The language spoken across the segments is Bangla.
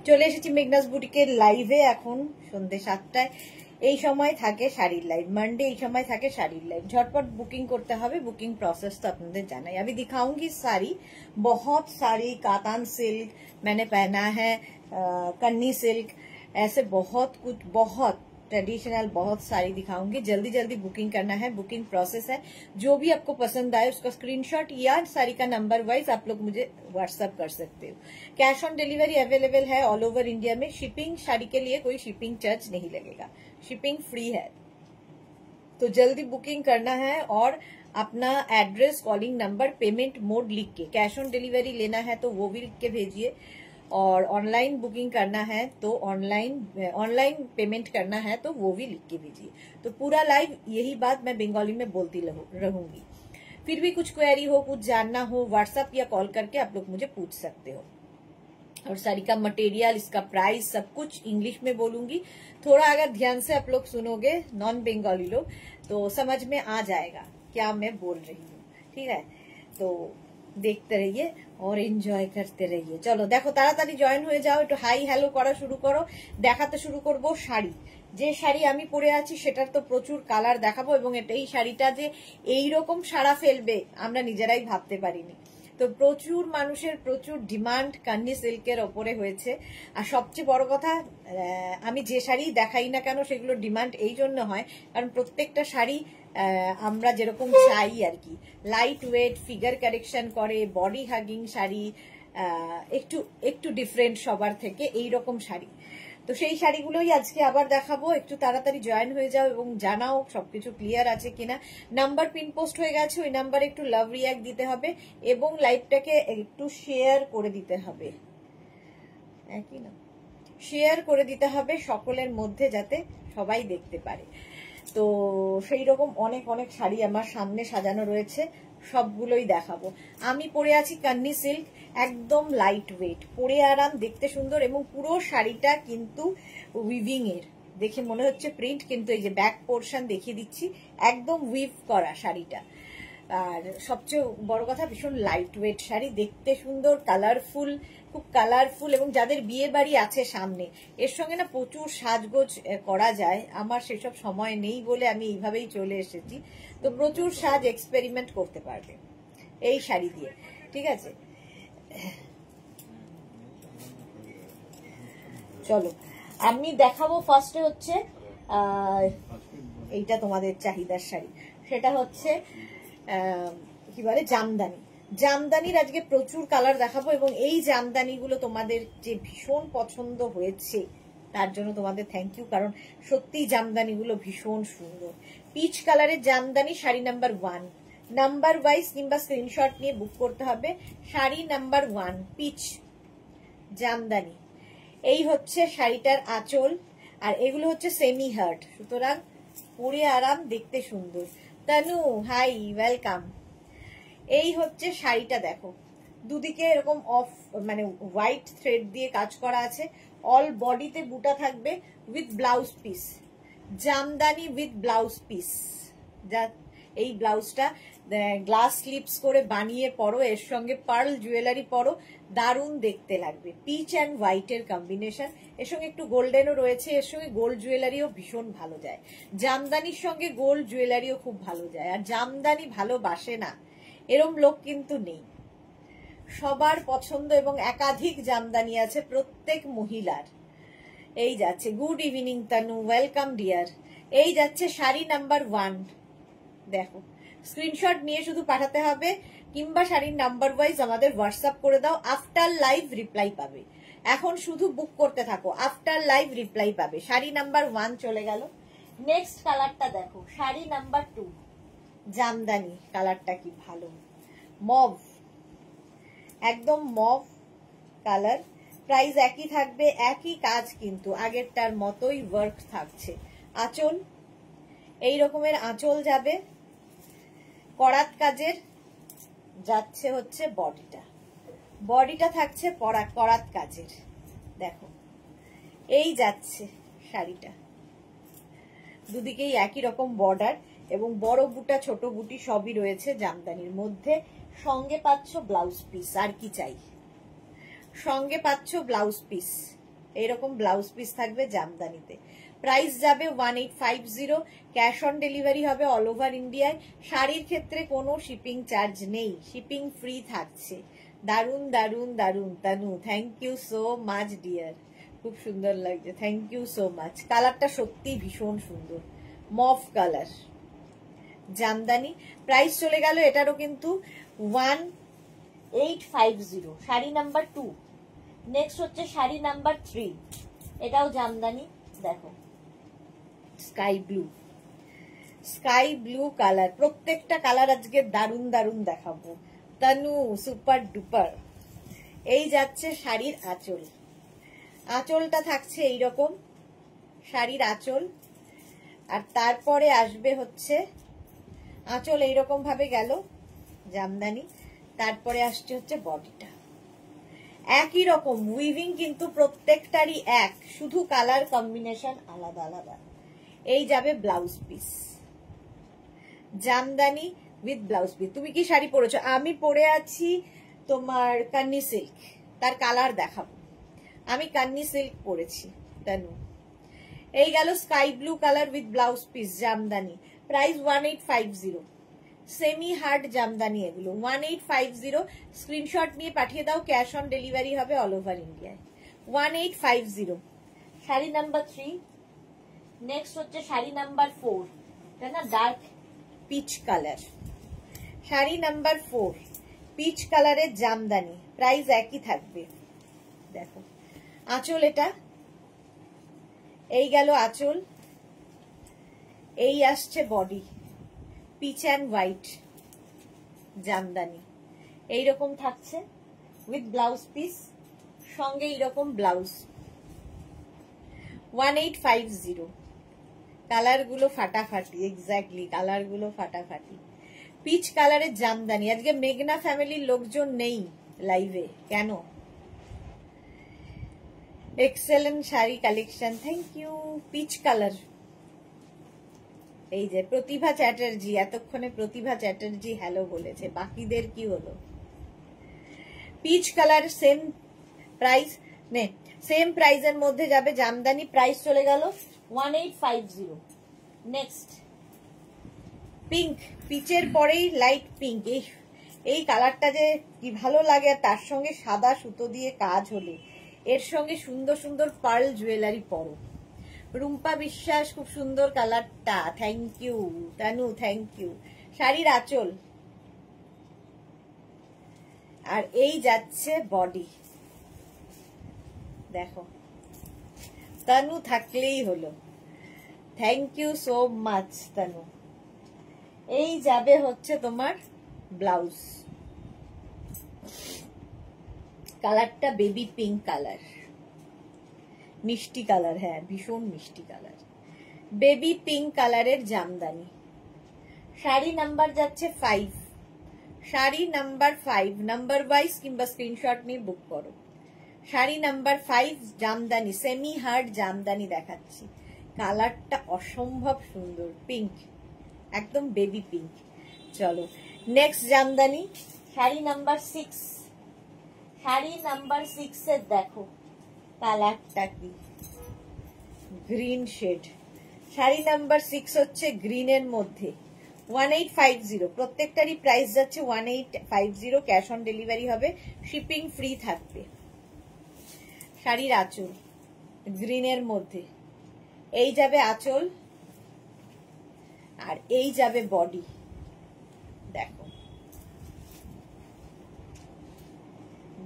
চলে এসেছি মেঘনাস বুটিকের লাইভে। এখন সন্ধ্যে 7টায় এই সময় থাকে শাড়ির লাইভ, मंडे এই সময় থাকে শাড়ির লাইভ। झटपट बुकिंग করতে হবে, बुकिंग प्रोसेस तो আপনাদের জানাই। अभी दिखाऊंगी साड़ी, बहुत सारी कातान सिल्क मैंने पहना है, कन्नी सिल्क, ऐसे बहुत कुछ, बहुत ट्रेडिशनल बहुत सारी दिखाऊंगी। जल्दी जल्दी बुकिंग करना है, बुकिंग प्रोसेस है। जो भी आपको पसंद आए उसका स्क्रीनशॉट या साड़ी का नंबर वाइज आप लोग मुझे व्हाट्सएप कर सकते हो। कैश ऑन डिलीवरी अवेलेबल है ऑल ओवर इंडिया में। शिपिंग साड़ी के लिए कोई शिपिंग चार्ज नहीं लगेगा, शिपिंग फ्री है। तो जल्दी बुकिंग करना है और अपना address, calling number, payment mode लिख के, कैश ऑन डिलीवरी लेना है तो वो भी लिख के भेजिए, और ऑनलाइन बुकिंग करना है तो ऑनलाइन पेमेंट करना है तो वो भी लिख के भेजिए। तो पूरा लाइव यही बात मैं बंगाली में बोलती रहूंगी। फिर भी कुछ क्वेरी हो, कुछ जानना हो, व्हाट्सएप या कॉल करके आप लोग मुझे पूछ सकते हो। और साड़ी का मटेरियल, इसका प्राइस, सब कुछ इंग्लिश में बोलूंगी। थोड़ा अगर ध्यान से आप लोग सुनोगे, नॉन बंगाली लोग, तो समझ में आ जाएगा क्या मैं बोल रही हूँ। ठीक है, तो দেখতে রহিয়ে और এনজয় করতে রহিয়ে। চলো দেখো, তাড়াতাড়ি জয়েন হয়ে যাও, একটু হাই হ্যালো করা শুরু করো। দেখাতে শুরু করব শাড়ি। যে শাড়ি আমি পরে আছি সেটার তো প্রচুর কালার দেখাবো, এবং এই শাড়িটা যে এইরকম সাড়া ফেলবে আমরা নিজেরাই ভাবতে পারিনি। তো প্রচুর মানুষের প্রচুর ডিমান্ড কান্নি সিল্কের ওপরে হয়েছে। আর সবচেয়ে বড় কথা, আমি যে শাড়ি দেখাই না কেন সেগুলো ডিমান্ড এই জন্য হয় কারণ প্রত্যেকটা শাড়ি আমরা যেরকম চাই আর কি, লাইট ওয়েট, ফিগার কারেকশন করে, বডি হাগিং শাড়ি, একটু একটু ডিফারেন্ট সবার থেকে এই রকম শাড়ি। তো সেই শাড়িগুলোই আজকে আবার দেখাবো। একটু তাড়াতাড়ি জয়েন হয়ে যাও এবং জানাও সবকিছু ক্লিয়ার আছে কিনা। নাম্বার পিন পোস্ট হয়ে গেছে, ওই নাম্বারে একটু লাভ রিয়াক্ট দিতে হবে এবং লাইভটাকে একটু শেয়ার করে দিতে হবে, একই না, শেয়ার করে দিতে হবে সকলের মধ্যে যাতে সবাই দেখতে পারে। তো সেই রকম অনেক অনেক শাড়ি আমার সামনে সাজানো রয়েছে, সবগুলোই দেখাবো। আমি পরে আছি কান্নি সিল্ক, একদম লাইট ওয়েট, পরে আরাম, দেখতে সুন্দর, এবং পুরো শাড়িটা কিন্তু উইভিং এর, দেখে মনে হচ্ছে প্রিন্ট, কিন্তু এই যে ব্যাক পোর্শন দেখিয়ে দিচ্ছি, একদম উইভ করা শাড়িটা। আর সবচেয়ে বড় কথা, ভীষণ লাইট ওয়েট শাড়ি, দেখতে সুন্দর, কালারফুল, খুব কালারফুল, এবং যাদের বিয়ে বাড়ি আছে সামনে, এর সঙ্গে না প্রচুর সাজগোজ করা যায়। আমার সেসব সময় নেই বলে আমি এইভাবেই চলে এসেছি। তো প্রচুর সাজ এক্সপেরিমেন্ট করতে পারবে এই শাড়ি দিয়ে। ঠিক আছে, চলো আমি দেখাবো। ফার্স্টে হচ্ছে এইটা তোমাদের চাহিদার শাড়ি, সেটা হচ্ছে কি বলে, জামদানি। জামদানির আজকে প্রচুর কালার দেখাবো, এবং এই জামদানিগুলো তোমাদের যে ভীষণ পছন্দ হয়েছে তার জন্য তোমাদের থ্যাংক ইউ, কারণ সত্যি জামদানিগুলো ভীষণ সুন্দর। পিচ কালারের jamdani, sari number 1, number wise কিংবা স্ক্রিনশট নিয়ে বুক করতে হবে। Sari number 1 peach jamdani. এই হচ্ছে শাড়িটার আঁচল, আর এগুলো হচ্ছে সেমি হার্ট, সুতরাং পরে আরাম, দেখতে সুন্দর। Tanu hi, welcome. এই হচ্ছে শাড়িটা, দেখো দুদিকে এরকম অফ মানে হোয়াইট থ্রেড দিয়ে কাজ করা আছে, অল বডিতে বুটা থাকবে with blouse piece, Jamdani with blouse piece. যা এই ব্লাউজটা গ্লাস স্লিপস করে বানিয়ে পরো, এর সঙ্গে পার্ল জুয়েলারি পরো, দারুণ দেখতে লাগবে। পিচ অ্যান্ড হোয়াইটের কম্বিনেশন, এর সঙ্গে একটু গোল্ডেনও রয়েছে, এর সঙ্গে গোল্ড জুয়েলারিও ভীষণ ভালো যায়। জামদানির সঙ্গে গোল্ড জুয়েলারিও খুব ভালো যায়। আর জামদানি ভালোবাসে না এরম লোক কিন্তু নেই, সবার পছন্দ, এবং একাধিক জামদানি আছে প্রত্যেক মহিলার। এই যাচ্ছে, good evening Tanu, welcome deer. এই যাচ্ছে শাড়ি নাম্বার 1, দেখো স্ক্রিনশট নিয়ে শুধু পাঠাতে হবে, কিংবা শাড়ির নাম্বার ওয়াইজ আমাদের হোয়াটসঅ্যাপ করে দাও। আফটার লাইভ রিপ্লাই পাবে, এখন শুধু বুক করতে থাকো, আফটার লাইভ রিপ্লাই পাবে। শাড়ি নাম্বার 1 চলে গেল। নেক্সট কালারটা দেখো, শাড়ি নাম্বার 2, জামদানি। কালারটা কি ভালো, মভ, একদম মভ কালার। প্রাইস একই থাকবে, একই কাজ, কিন্তু আগেরটার মতোই ওয়ার্ক থাকছে। আঁচল এই রকমের আঁচল যাবে, করাত কাজের যাচ্ছে হচ্ছে বডিটা, বডিটা থাকছে করাত কাজের। দেখো এই যাচ্ছে শাড়িটা, দুদিকেই একই রকম বর্ডার, এবং বড় বুটা ছোট বুটি সবই রয়েছে জামদানির মধ্যে। সঙ্গে পাচ্ছ ব্লাউজ পিস, আর কি চাই, সঙ্গে পাচ্ছ ব্লাউজ পিস। এইরকম ব্লাউজ পিস থাকবে জামদানিতে। প্রাইস যাবে 1850, ক্যাশ অন ডেলিভারি হবে অল ওভার ইন্ডিয়ায়। শাড়ির ক্ষেত্রে কোনো শিপিং চার্জ নেই, শিপিং ফ্রি থাকছে। দারুন দারুন দারুন Tanu, thank you so much dear, খুব সুন্দর লাগছে, থ্যাংক ইউ সো মাচ। কালারটা সত্যি ভীষণ সুন্দর, মফ কালার জামদানি। প্রাইস চলে গেল এটারও কিন্তু 1850, শাড়ি নাম্বার 2। নেক্সট হচ্ছে শাড়ি নাম্বার 3, এটাও জামদানি। দেখো sky blue, sky blue colour, প্রত্যেকটা কালার আজকে দারুন দারুন দেখাবো তানু, সুপার ডুপার। এই যাচ্ছে শাড়ির আঁচল, আঁচলটা থাকছে এইরকম, শাড়ির আঁচল। আর তারপরে আসবে হচ্ছে আঁচল এইরকম ভাবে গেল জামদানি, তারপরে আসছে হচ্ছে বডিটা একই রকম উইভিং, কিন্তু প্রত্যেকটারই এক, শুধু কালার কম্বিনেশন আলাদা আলাদা। এই যাবে blouse piece, Jamdani with blouse piece. তুমি কি শাড়ি পরেছো? আমি পরে আছি তোমার কান্নি সিল্ক, তার কালার দেখাবো। আমি কান্নি সিল্ক পরেছি তানু। এই গেল sky blue colour with blouse piece Jamdani. Price 1850, semi hard Jamdani এগুলো, 1850। স্ক্রিনশট নিয়ে পাঠিয়ে দাও, ক্যাশ অন ডেলিভারি হবে অল ওভার ইন্ডিয়ায়। 1850 শাড়ি নাম্বার 3। নেক্সট হচ্ছে শাড়ি নাম্বার 4, এটা না dark peach colour. Sari number 4 peach কালারের জামদানি, প্রাইস একই থাকবে। দেখো আঁচল, এটা এই গেল আঁচল, এই আসছে body, peach and white jamdani এইরকম থাকছে উইথ ব্লাউজ পিস, সঙ্গে এইরকম ব্লাউজ। 1850, কালার গুলো ফাটাফাটি, এক্স্যাক্টলি কালার গুলো ফাটাফাটি। পিচ কালারের জামদানি। আজকে মেঘনা ফ্যামিলির লোকজন নেই লাইভে, কেন? Excellent sari collection, thank you. Peach colour, এই যে প্রতিভা চ্যাটার্জি, এতক্ষণে প্রতিভা চ্যাটার্জি হ্যালো বলেছে, বাকিদের কি হলো? পিচ কালার, সেম প্রাইস, নে সেম প্রাইসের মধ্যে যাবে জামদানি। প্রাইস চলে গেল 1850। নেক্সট পিঙ্ক, পিচের পরেই লাইট পিঙ্ক। এই কালারটা যে কি ভালো লাগে, আর তার সঙ্গে সাদা সুতো দিয়ে কাজ হলে, এর সঙ্গে সুন্দর সুন্দর পার্ল জুয়েলারি পরো। রুম্পা বিশ্বাস, খুব সুন্দর কালারটা, thank you Tanu, thank you. শাড়ির আঁচল, আর এই যাচ্ছে বডি। দেখো তানু থাকলেই হলো, thank you so much Tanu. এই যাবে হচ্ছে তোমার ব্লাউজ, কালারটা বেবি পিঙ্ক কালার, মিষ্টি কালার, হ্যাঁ ভীষণ মিষ্টি কালার, বেবি পিঙ্ক কালারের জামদানি। শাড়ি নাম্বার যাচ্ছে 5, শাড়ি নাম্বার 5 নাম্বার ওয়াইজ কিংবা স্ক্রিনশট নিয়ে বুক করো। Sari number 5 Jamdani, semi hard jamdani দেখাচ্ছি। কালারটা অসম্ভব সুন্দর, পিঙ্ক, একদম বেবি পিঙ্ক। চলো next Jamdani, sari number 6। Sari number 6 এর দেখো কালারটা কি, গ্রিন শেড। শাড়ি নাম্বার 6 হচ্ছে গ্রিনের মধ্যে, 1850। প্রত্যেকটারই প্রাইস যাচ্ছে 1850, ক্যাশ অন ডেলিভারি হবে, শিপিং ফ্রি থাকবে। শাড়ির আঁচল গ্রিনের মধ্যে, এই যাবে আঁচল, আর এই যাবে বডি। দেখো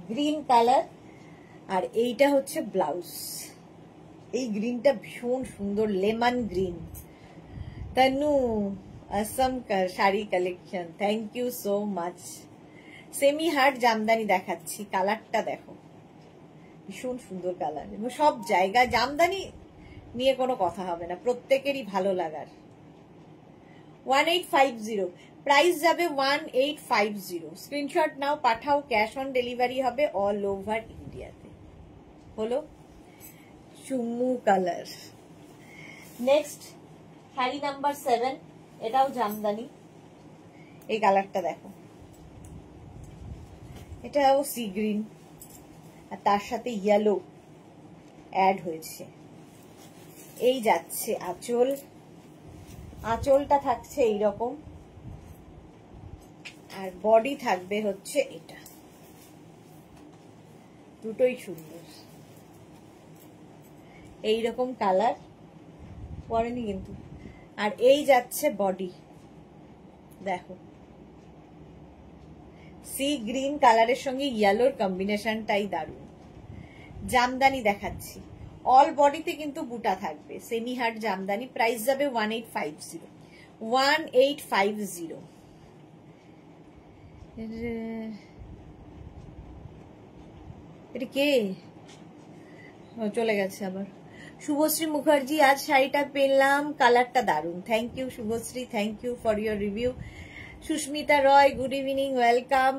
গ্রিন কালার, আর এইটা হচ্ছে ব্লাউজ। এই গ্রিনটা ভীষণ সুন্দর, lemon green. Tanu Assam sari collection, thank you so much. Semi hard jamdani দেখাচ্ছি, কালারটা দেখো ভীষণ সুন্দর কালার। সব জায়গায় জামদানি নিয়ে কোনো কথা হবে না, প্রত্যেকেরই ভালো লাগার। 1850, প্রাইস যাবে 1850। Screenshot now, Pathao, cash on delivery হবে অল ওভার ইন্ডিয়াতে। হলো চুমু কালার। নেক্সট শাড়ি নাম্বার 7, এটাও জামদানি। এই কালারটা দেখো, এটাও সি গ্রিন, আর তার সাথে ইয়েলো, অ্যাড হয়েছে। এই যাচ্ছে আঁচল, আঁচলটা থাকছে এইরকম, আর বডি থাকবে হচ্ছে এটা। দুটোই সুন্দর, এইরকম কালার পরেনি কিন্তু। আর এই যাচ্ছে বডি, দেখো সি গ্রিন কালারের সঙ্গে ইয়েলোর কম্বিনেশনটাই দারুণ। জামদানি দেখাচ্ছি, অল বডিতে কিন্তু বুটা থাকবে, সেমি হার্ড জামদানি। প্রাইস যাবে 1850, 1850। এটা কে চলে গেছে আবার? শুভশ্রী মুখার্জি, আজ শাড়িটা পেলাম, কালারটা দারুণ। Thank you Subhashree, thank you for your review. Susmita Roy, good evening, welcome.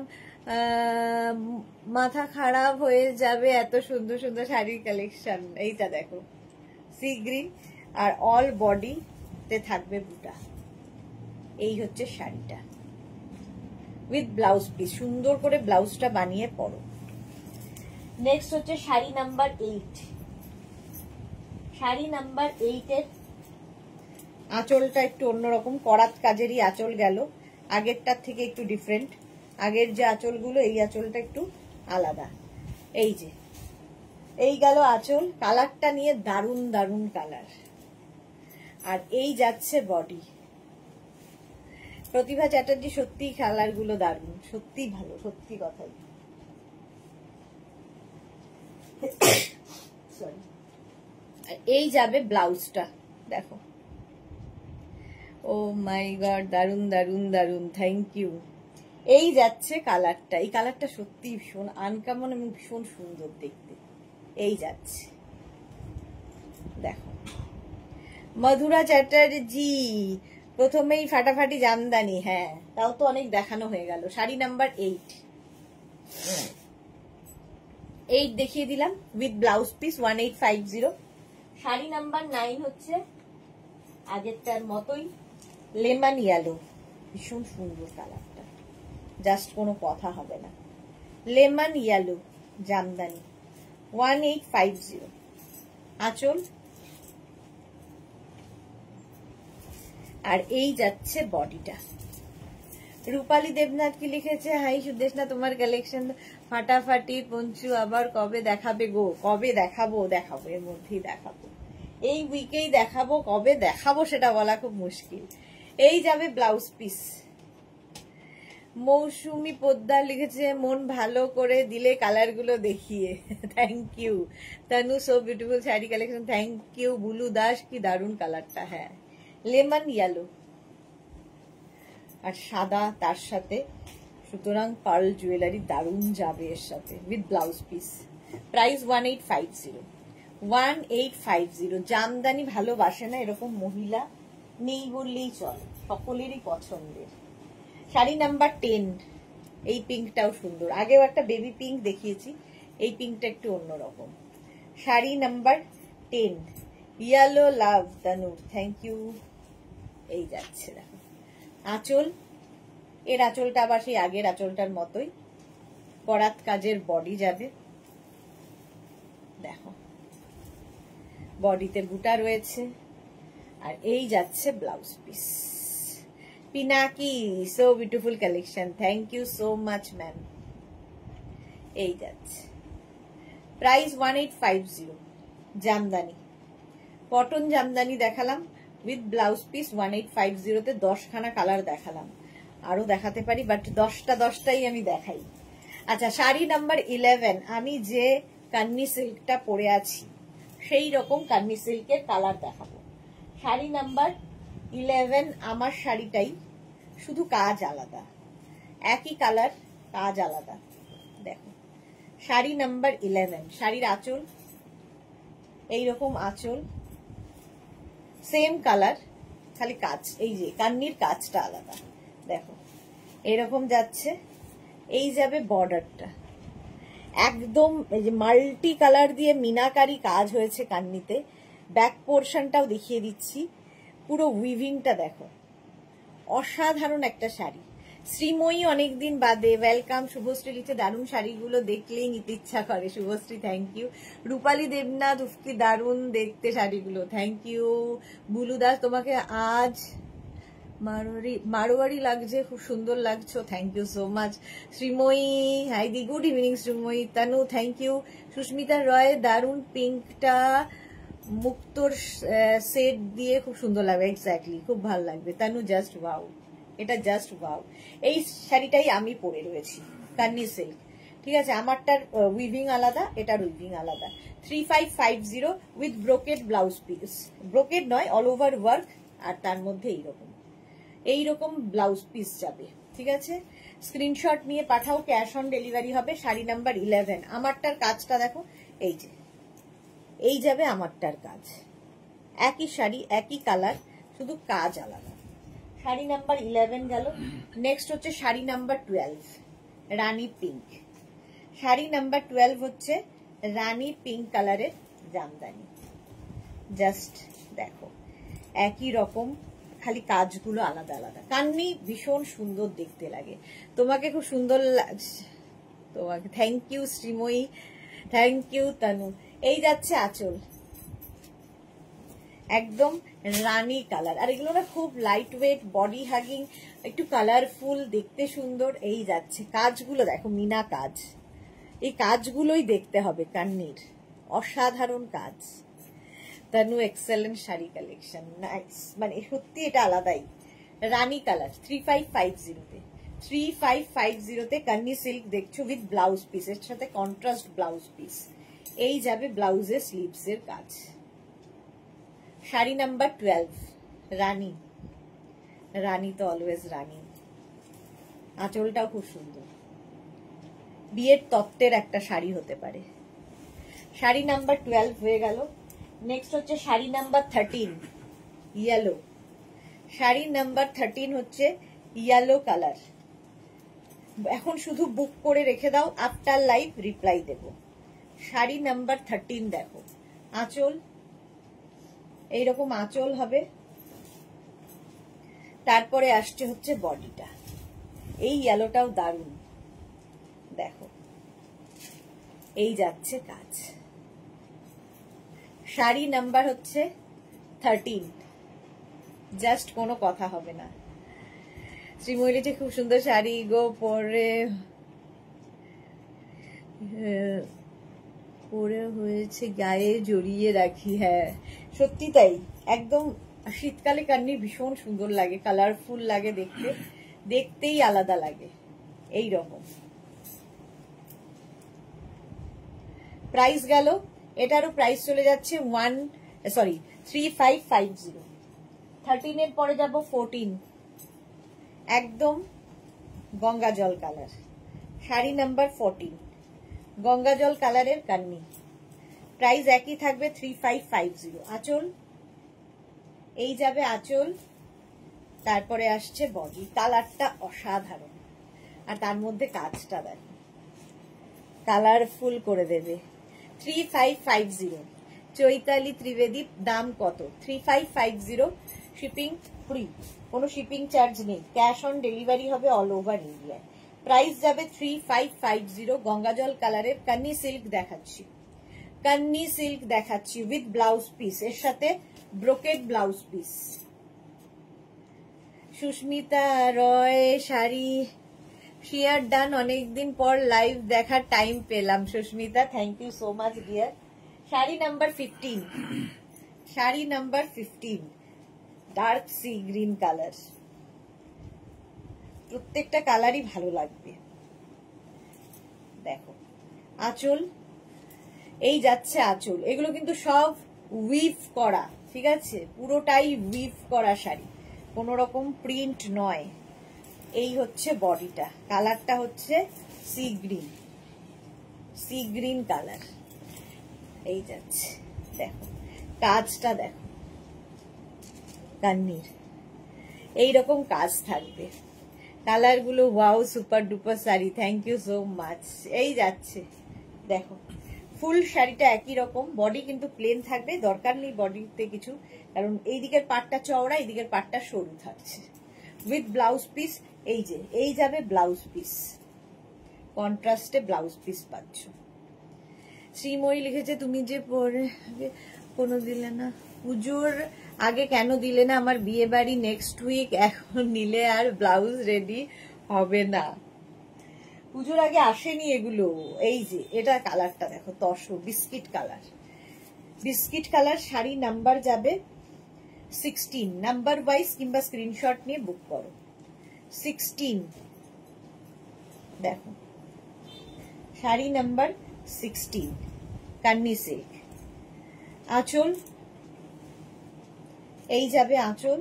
মাথা খারাপ হয়ে যাবে, এত সুন্দর সুন্দর শাড়ির কালেকশন। এইটা দেখো সি গ্রিন, আর অল বডিতে থাকবে বুটা। এই হচ্ছে শাড়িটা উইথ ব্লাউজ পিস, সুন্দর করে ব্লাউজটা বানিয়ে পরো। নেক্সট হচ্ছে শাড়ি নাম্বার 8। শাড়ি নাম্বার 8 এর আঁচলটা একটু অন্যরকম, করাত কাজেরই আঁচল গেল, আগেরটার থেকে একটু ডিফারেন্ট। আগের যে আঁচলগুলো, এই আঁচলটা একটু আলাদা। এই যে এই গেল আঁচল, কালারটা নিয়ে দারুণ দারুণ কালার। আর এই যাচ্ছে বডি। প্রতিভা চ্যাটার্জি, সত্যি কালার গুলো দারুণ, সত্যি ভালো, সত্যি কথাই। সরি। এই যাবে ব্লাউজটা, দেখো। ও মাই গড, দারুণ দারুণ দারুণ, থ্যাংক ইউ। এই যাচ্ছে কালারটা, এই কালারটা সত্যি ভীষণ আনকমন এবং ভীষণ সুন্দর দেখতে। এই যাচ্ছে, দেখো। মধুরা চ্যাটার্জি, প্রথমেই ফাটাফাটি জামদানি, হ্যাঁ তাও তো অনেক দেখানো হয়ে গেল। শাড়ি নাম্বার 8 দেখিয়ে দিলাম with blouse piece, 1850। Sari number 9 হচ্ছে আগেরটার মতোই লেমন ইয়েলো, ভীষণ সুন্দর কালারটা, জাস্ট কোনো কথা হবে না। Lemon yellow Jamdani, 1850। আঁচল, আর এই যাচ্ছে বডিটা। রূপালী দেবনাথ কি লিখেছে, হাই সুদেশনা, তোমার কালেকশন ফাটাফাটি। পঞ্চু, আবার কবে দেখাবে গো? কবে দেখাবো? দেখাবো, এর মধ্যেই দেখাবো, এই উইকেই দেখাবো। কবে দেখাবো সেটা বলা খুব মুশকিল। এই যাবে ব্লাউজ পিস। মৌসুমি পোদ্দার লিখেছে, মন ভালো করে দিলে কালার গুলো দেখিয়ে। Thank you Tanu, so beautiful sari collection, thank you. Bulu Das, কি দারুণ কালারটা, হ্যাঁ লেমন ইয়েলো আর সাদা তার সাথে, সুতরাং পার্ল জুয়েলারি দারুণ যাবে এর সাথে with blouse piece. Price 1850, 1850। Jamdani ভালোবাসে না এরকম মহিলা নেই বললেই চলে, সকলেরই পছন্দের। শাড়ি নাম্বার 10, এই পিঙ্কটাও সুন্দর, আগেও একটা বেবি পিঙ্ক দেখিয়েছি, এই পিঙ্কটা একটু অন্যরকম। Sari number 10, yellow love Tanu, thank you. এই যাচ্ছে, দেখো আঁচল, এর আঁচলটা আবার সেই আগের আঁচলটার মতোই, করাত কাজের বডি যাবে, দেখো বডিতে বুটা রয়েছে, আর এই যাচ্ছে blouse piece. Pinaki, so beautiful collection, thank you so much ma'am. এই যাচ্ছে, প্রাইস 1850। জামদানি, কটন জামদানি দেখালাম উইথ ব্লাউজ পিস 1850-তে 10খানা কালার দেখালাম, আরো দেখাতে পারি বাট 10টাই আমি দেখাই। আচ্ছা, শাড়ি নাম্বার 11, আমি যে কান্নি সিল্কটা পরে আছি সেই রকম কান্নি সিল্কের কালার দেখাবো। শাড়ি নাম্বার 11, আমার শাড়িটাই, শুধু কাজ আলাদা, একই কালার কাজ আলাদা, দেখো শাড়ি নাম্বার 11। শাড়ির আঁচল, এইরকম আঁচল, সেম কালার, খালি কাজ, এই যে কান্নির কাজটা আলাদা, দেখো এরকম যাচ্ছে। এই যাবে বর্ডারটা, একদম এই যে মাল্টি কালার দিয়ে মিনাকারি কাজ হয়েছে কান্নিতে। ব্যাক পোর্শনটাও দেখিয়ে দিচ্ছি, পুরো উইভিংটা দেখো, অসাধারণ একটা শাড়ি। শ্রীময়ী অনেকদিন বাদে, ওয়েলকাম। শুভশ্রী লিখছে দারুণ শাড়িগুলো দেখলেই নিতে ইচ্ছা করে। Subhashree thank you. রূপালী দেবনাথ উফকি দারুণ দেখতে শাড়িগুলো, থ্যাংক ইউ। বুলু দাস তোমাকে আজ মারোয়ারি লাগছে, খুব সুন্দর লাগছো, thank you so much. Sreemoyee হাইদি good evening Sreemoyee. Tanu thank you. Susmita Roy দারুণ পিঙ্কটা মুক্তোর সেট দিয়ে খুব সুন্দর লাগবে, এক্স্যাক্টলি খুব ভালো লাগবে। তানু জাস্ট ওয়াও, এটা জাস্ট ওয়াও। এই শাড়িটাই আমি পরে রয়েছি, কান্নি সিল্ক, ঠিক আছে। আমারটার উইভিং আলাদা, এটার উইভিং আলাদা। 3550 with brocade blouse piece, brocade নয় অল ওভার ওয়ার্ক, আর তার মধ্যে এইরকম ব্লাউজ পিস যাবে, ঠিক আছে। স্ক্রিনশট নিয়ে পাঠাও, ক্যাশ অন ডেলিভারি হবে। শাড়ি নাম্বার 11। আমারটার কাজটা দেখো, এই যে এই যাবে আমারটার কাজ, একই শাড়ি একই কালার, শুধু কাজ আলাদা। শাড়ি নাম্বার 11 গেল। নেক্সট হচ্ছে শাড়ি নাম্বার 12, রানী পিঙ্ক। শাড়ি নাম্বার 12 হচ্ছে রানী পিঙ্ক কালারের জামদানি। জাস্ট দেখো একই রকম, খালি কাজগুলো আলাদা আলাদা। কান্নি ভীষণ সুন্দর দেখতে লাগে, তোমাকে খুব সুন্দর লাগছে তোমাকে, thank you Srimoyee, thank you Tanu. এই যাচ্ছে আঁচল, একদম রানী কালার, আর এগুলো না খুব লাইট ওয়েট, বডি হাগিং, একটু কালারফুল, দেখতে সুন্দর। এই যাচ্ছে কাজগুলো দেখো, মিনা কাজ, এই কাজগুলোই দেখতে হবে কান্নির, অসাধারণ কাজ। Tanu excellent sari collection, nice, মানে সত্যি এটা আলাদাই। রানী কালার 3550-তে, 3550-তে কান্নি সিল্ক দেখছো উইথ ব্লাউজ পিস, এর সাথে কন্ট্রাস্ট ব্লাউজ পিস। এই যাবে ব্লাউজের স্লিভস এর কাজ। শাড়ি নাম্বার 12, রানী, রানী তো অলওয়েজ রানী। আঁচলটাও খুব সুন্দর, বিয়ের তত্ত্বের একটা শাড়ি হতে পারে। শাড়ি নাম্বার 12 হয়ে গেল। নেক্সট হচ্ছে sari number 13, yellow. Sari number 13 হচ্ছে ইয়েলো কালার। এখন শুধু বুক করে রেখে দাও, আফটার লাইভ রিপ্লাই দেব। শাড়ি নাম্বার 13 দেখো, আঁচল এইরকম আঁচল হবে, তারপরে আসছে হচ্ছে বডিটা। এই ইয়েলোটাও দারুণ, দেখো এই যাচ্ছে কাজ। শাড়ি নাম্বার হচ্ছে 13, জাস্ট কোনো কথা হবে না। শ্রীময়ী যে খুব সুন্দর শাড়ি গো, পরে হয়েছে গায়ে জড়িয়ে রাখি। হ্যাঁ সত্যি তাই, একদম শীতকালে কান্নি ভীষণ সুন্দর লাগে, কালারফুল লাগে দেখতে, দেখতেই আলাদা লাগে। এই রকম প্রাইস গেল, এটারও প্রাইস চলে যাচ্ছে 3550। 13 এর পরে যাব 14, একদম গঙ্গা জল কালার। শাড়ি নাম্বার 14, গঙ্গা জল কালারের কান্নি, প্রাইস একই থাকবে 3550। আঁচল এই যাবে আঁচল, তারপরে আসছে বডি। কালারটা অসাধারণ, আর তার মধ্যে কাজটা দেখো কালারফুল করে দেবে। 3550, চৈতালি ত্রিবেদী। দাম কত? 3550, শিপিং ফ্রি, কোনো শিপিং চার্জ নেই, ক্যাশ অন ডেলিভারি হবে অল ওভার ইন্ডিয়া। প্রাইস যাবে 3550। গঙ্গাজল কালারের কান্নি সিল্ক দেখাচ্ছি, কান্নি সিল্ক দেখাচ্ছি উইথ ব্লাউজ পিস, এর সাথে brocade blouse piece. Susmita Roy sari share done, অনেকদিন পর লাইভ দেখার টাইম পেলাম Susmita, thank you so much dear. Sari number 15, sari number 15, dark sea green colour. প্রত্যেকটা কালারই ভালো লাগবে। দেখো আঁচল এই যাচ্ছে আঁচল, এগুলো কিন্তু সব উইভ করা, ঠিক আছে, পুরোটাই উইভ করা শাড়ি, কোন রকম প্রিন্ট নয়। এই হচ্ছে বডিটা, কালারটা হচ্ছে sea green, C green colour. এই যাচ্ছে, দেখো কাজটা দেখো কান্নির, এইরকম কাজ থাকবে। কালার গুলো wow, super duper sari, thank you so much. এই যাচ্ছে দেখো, ফুল শাড়িটা একই রকম, বডি কিন্তু প্লেন থাকবে, দরকার নেই বডিতে কিছু, কারণ এই দিকের পাটটা চওড়া, এই দিকের পাটটা সরু থাকছে। With blouse piece. এই যে এই যাবে ব্লাউজ পিস, কন্ট্রাস্টে ব্লাউজ পিস পাচ্ছ। শ্রীময়ী লিখেছে তুমি যে পরে কোনো দিলে না, পুজোর আগে কেন দিলে না? আমার বিয়ে বাড়ি নেক্সট উইক, এখন নিলে আর ব্লাউজ রেডি হবে না। পুজোর আগে আসেনি এগুলো। এই যে এটা কালারটা দেখো, tussar biscuit colour, biscuit colour sari. Number যাবে 16, নাম্বার ওয়াইজ কিংবা স্ক্রিনশট নিয়ে বুক করো। 16 দেখো, শাড়ি নাম্বার 16, কান্নি সিল্ক। আঁচল এই যাবে, আঁচল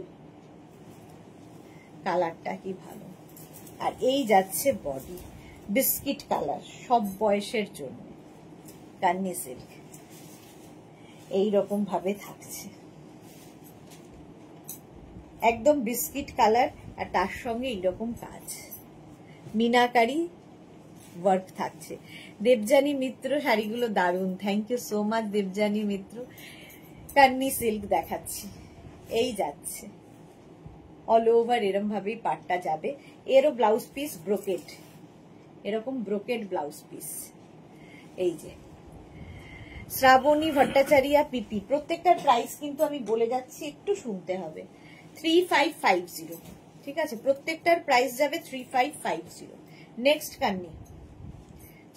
কালারটা কি ভালো। আর এই যাচ্ছে বডি, বিস্কিট কালার, সব বয়সের জন্য কান্নি সিল্ক। এইরকম ভাবে থাকছে, একদম বিস্কিট কালার, আর তার সঙ্গে এইরকম কাজ, মিনাকারি ওয়ার্ক থাকছে। দেবজানী মিত্র, শাড়িগুলো দারুণ, thank you so much Debjani Mitra. Kanni silk দেখাচ্ছি, এই যাচ্ছে অল ওভার, এরম ভাবেই পাটটা যাবে। এরও ব্লাউজ পিস ব্রোকেট, এরকম ব্রোকেট ব্লাউজ পিস। এই যে শ্রাবণী ভট্টাচারিয়া পিপি, প্রত্যেকটার প্রাইস কিন্তু আমি বলে যাচ্ছি, একটু শুনতে হবে। 3550, ঠিক আছে, প্রত্যেকটার প্রাইস যাবে 3550। Next Kanni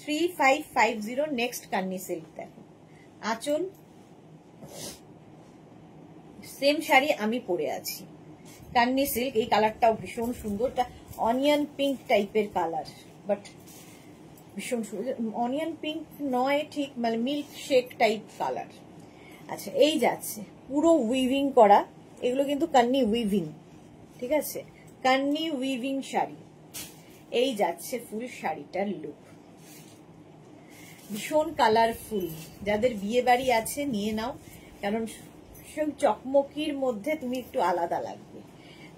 3550, next Kanni silk দেখো। আঁচল সেম শাড়ি আমি পরে আছি, কান্নি সিল্ক। এই কালারটাও ভীষণ সুন্দর, অনিয়ন পিঙ্ক টাইপের কালার, বাট ভীষণ সুন্দর। অনিয়ন পিঙ্ক নয় ঠিক, মানে মিল্ক শেক টাইপ কালার। আচ্ছা, এই যাচ্ছে পুরো উইভিং করা, এগুলো কিন্তু কান্নি উইভিং, ঠিক আছে, কান্নি উইভিং শাড়ি। এই যাচ্ছে ফুল শাড়িটার লুক, ভীষণ কালারফুল। যাদের বিয়ে বাড়ি আছে নিয়ে নাও, কারণ সেই চকমকির মধ্যে তুমি একটু আলাদা লাগবে।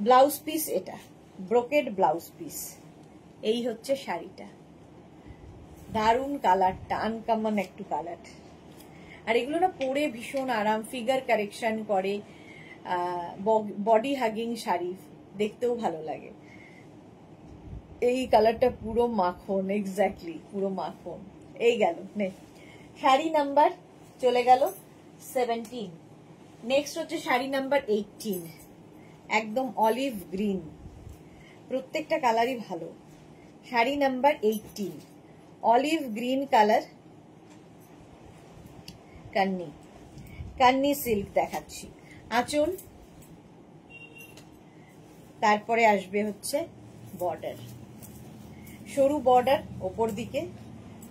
ব্লাউজ পিস এটা ব্রোকেড ব্লাউজ পিস। এই হচ্ছে শাড়িটা, দারুণ কালারটা, আনকমন একটু কালার। আর এগুলো না পরে ভীষণ আরাম, ফিগার কারেকশন করে, বডি হাগিং শাড়ি, দেখতেও ভালো লাগে। এই কালারটা পুরো মাখন, এক্স্যাক্টলি পুরো মাখন। এই গেল নে, শাড়ি নাম্বার চলে গেল 17। নেক্সট হচ্ছে শাড়ি নাম্বার 18, একদম অলিভ গ্রিন, প্রত্যেকটা কালারই ভালো। Sari number 18, olive green colour, Kanni, Kanni silk দেখাচ্ছি। আঁচল, তারপরে আসবে হচ্ছে বর্ডার, সরু বর্ডার ওপর দিকে,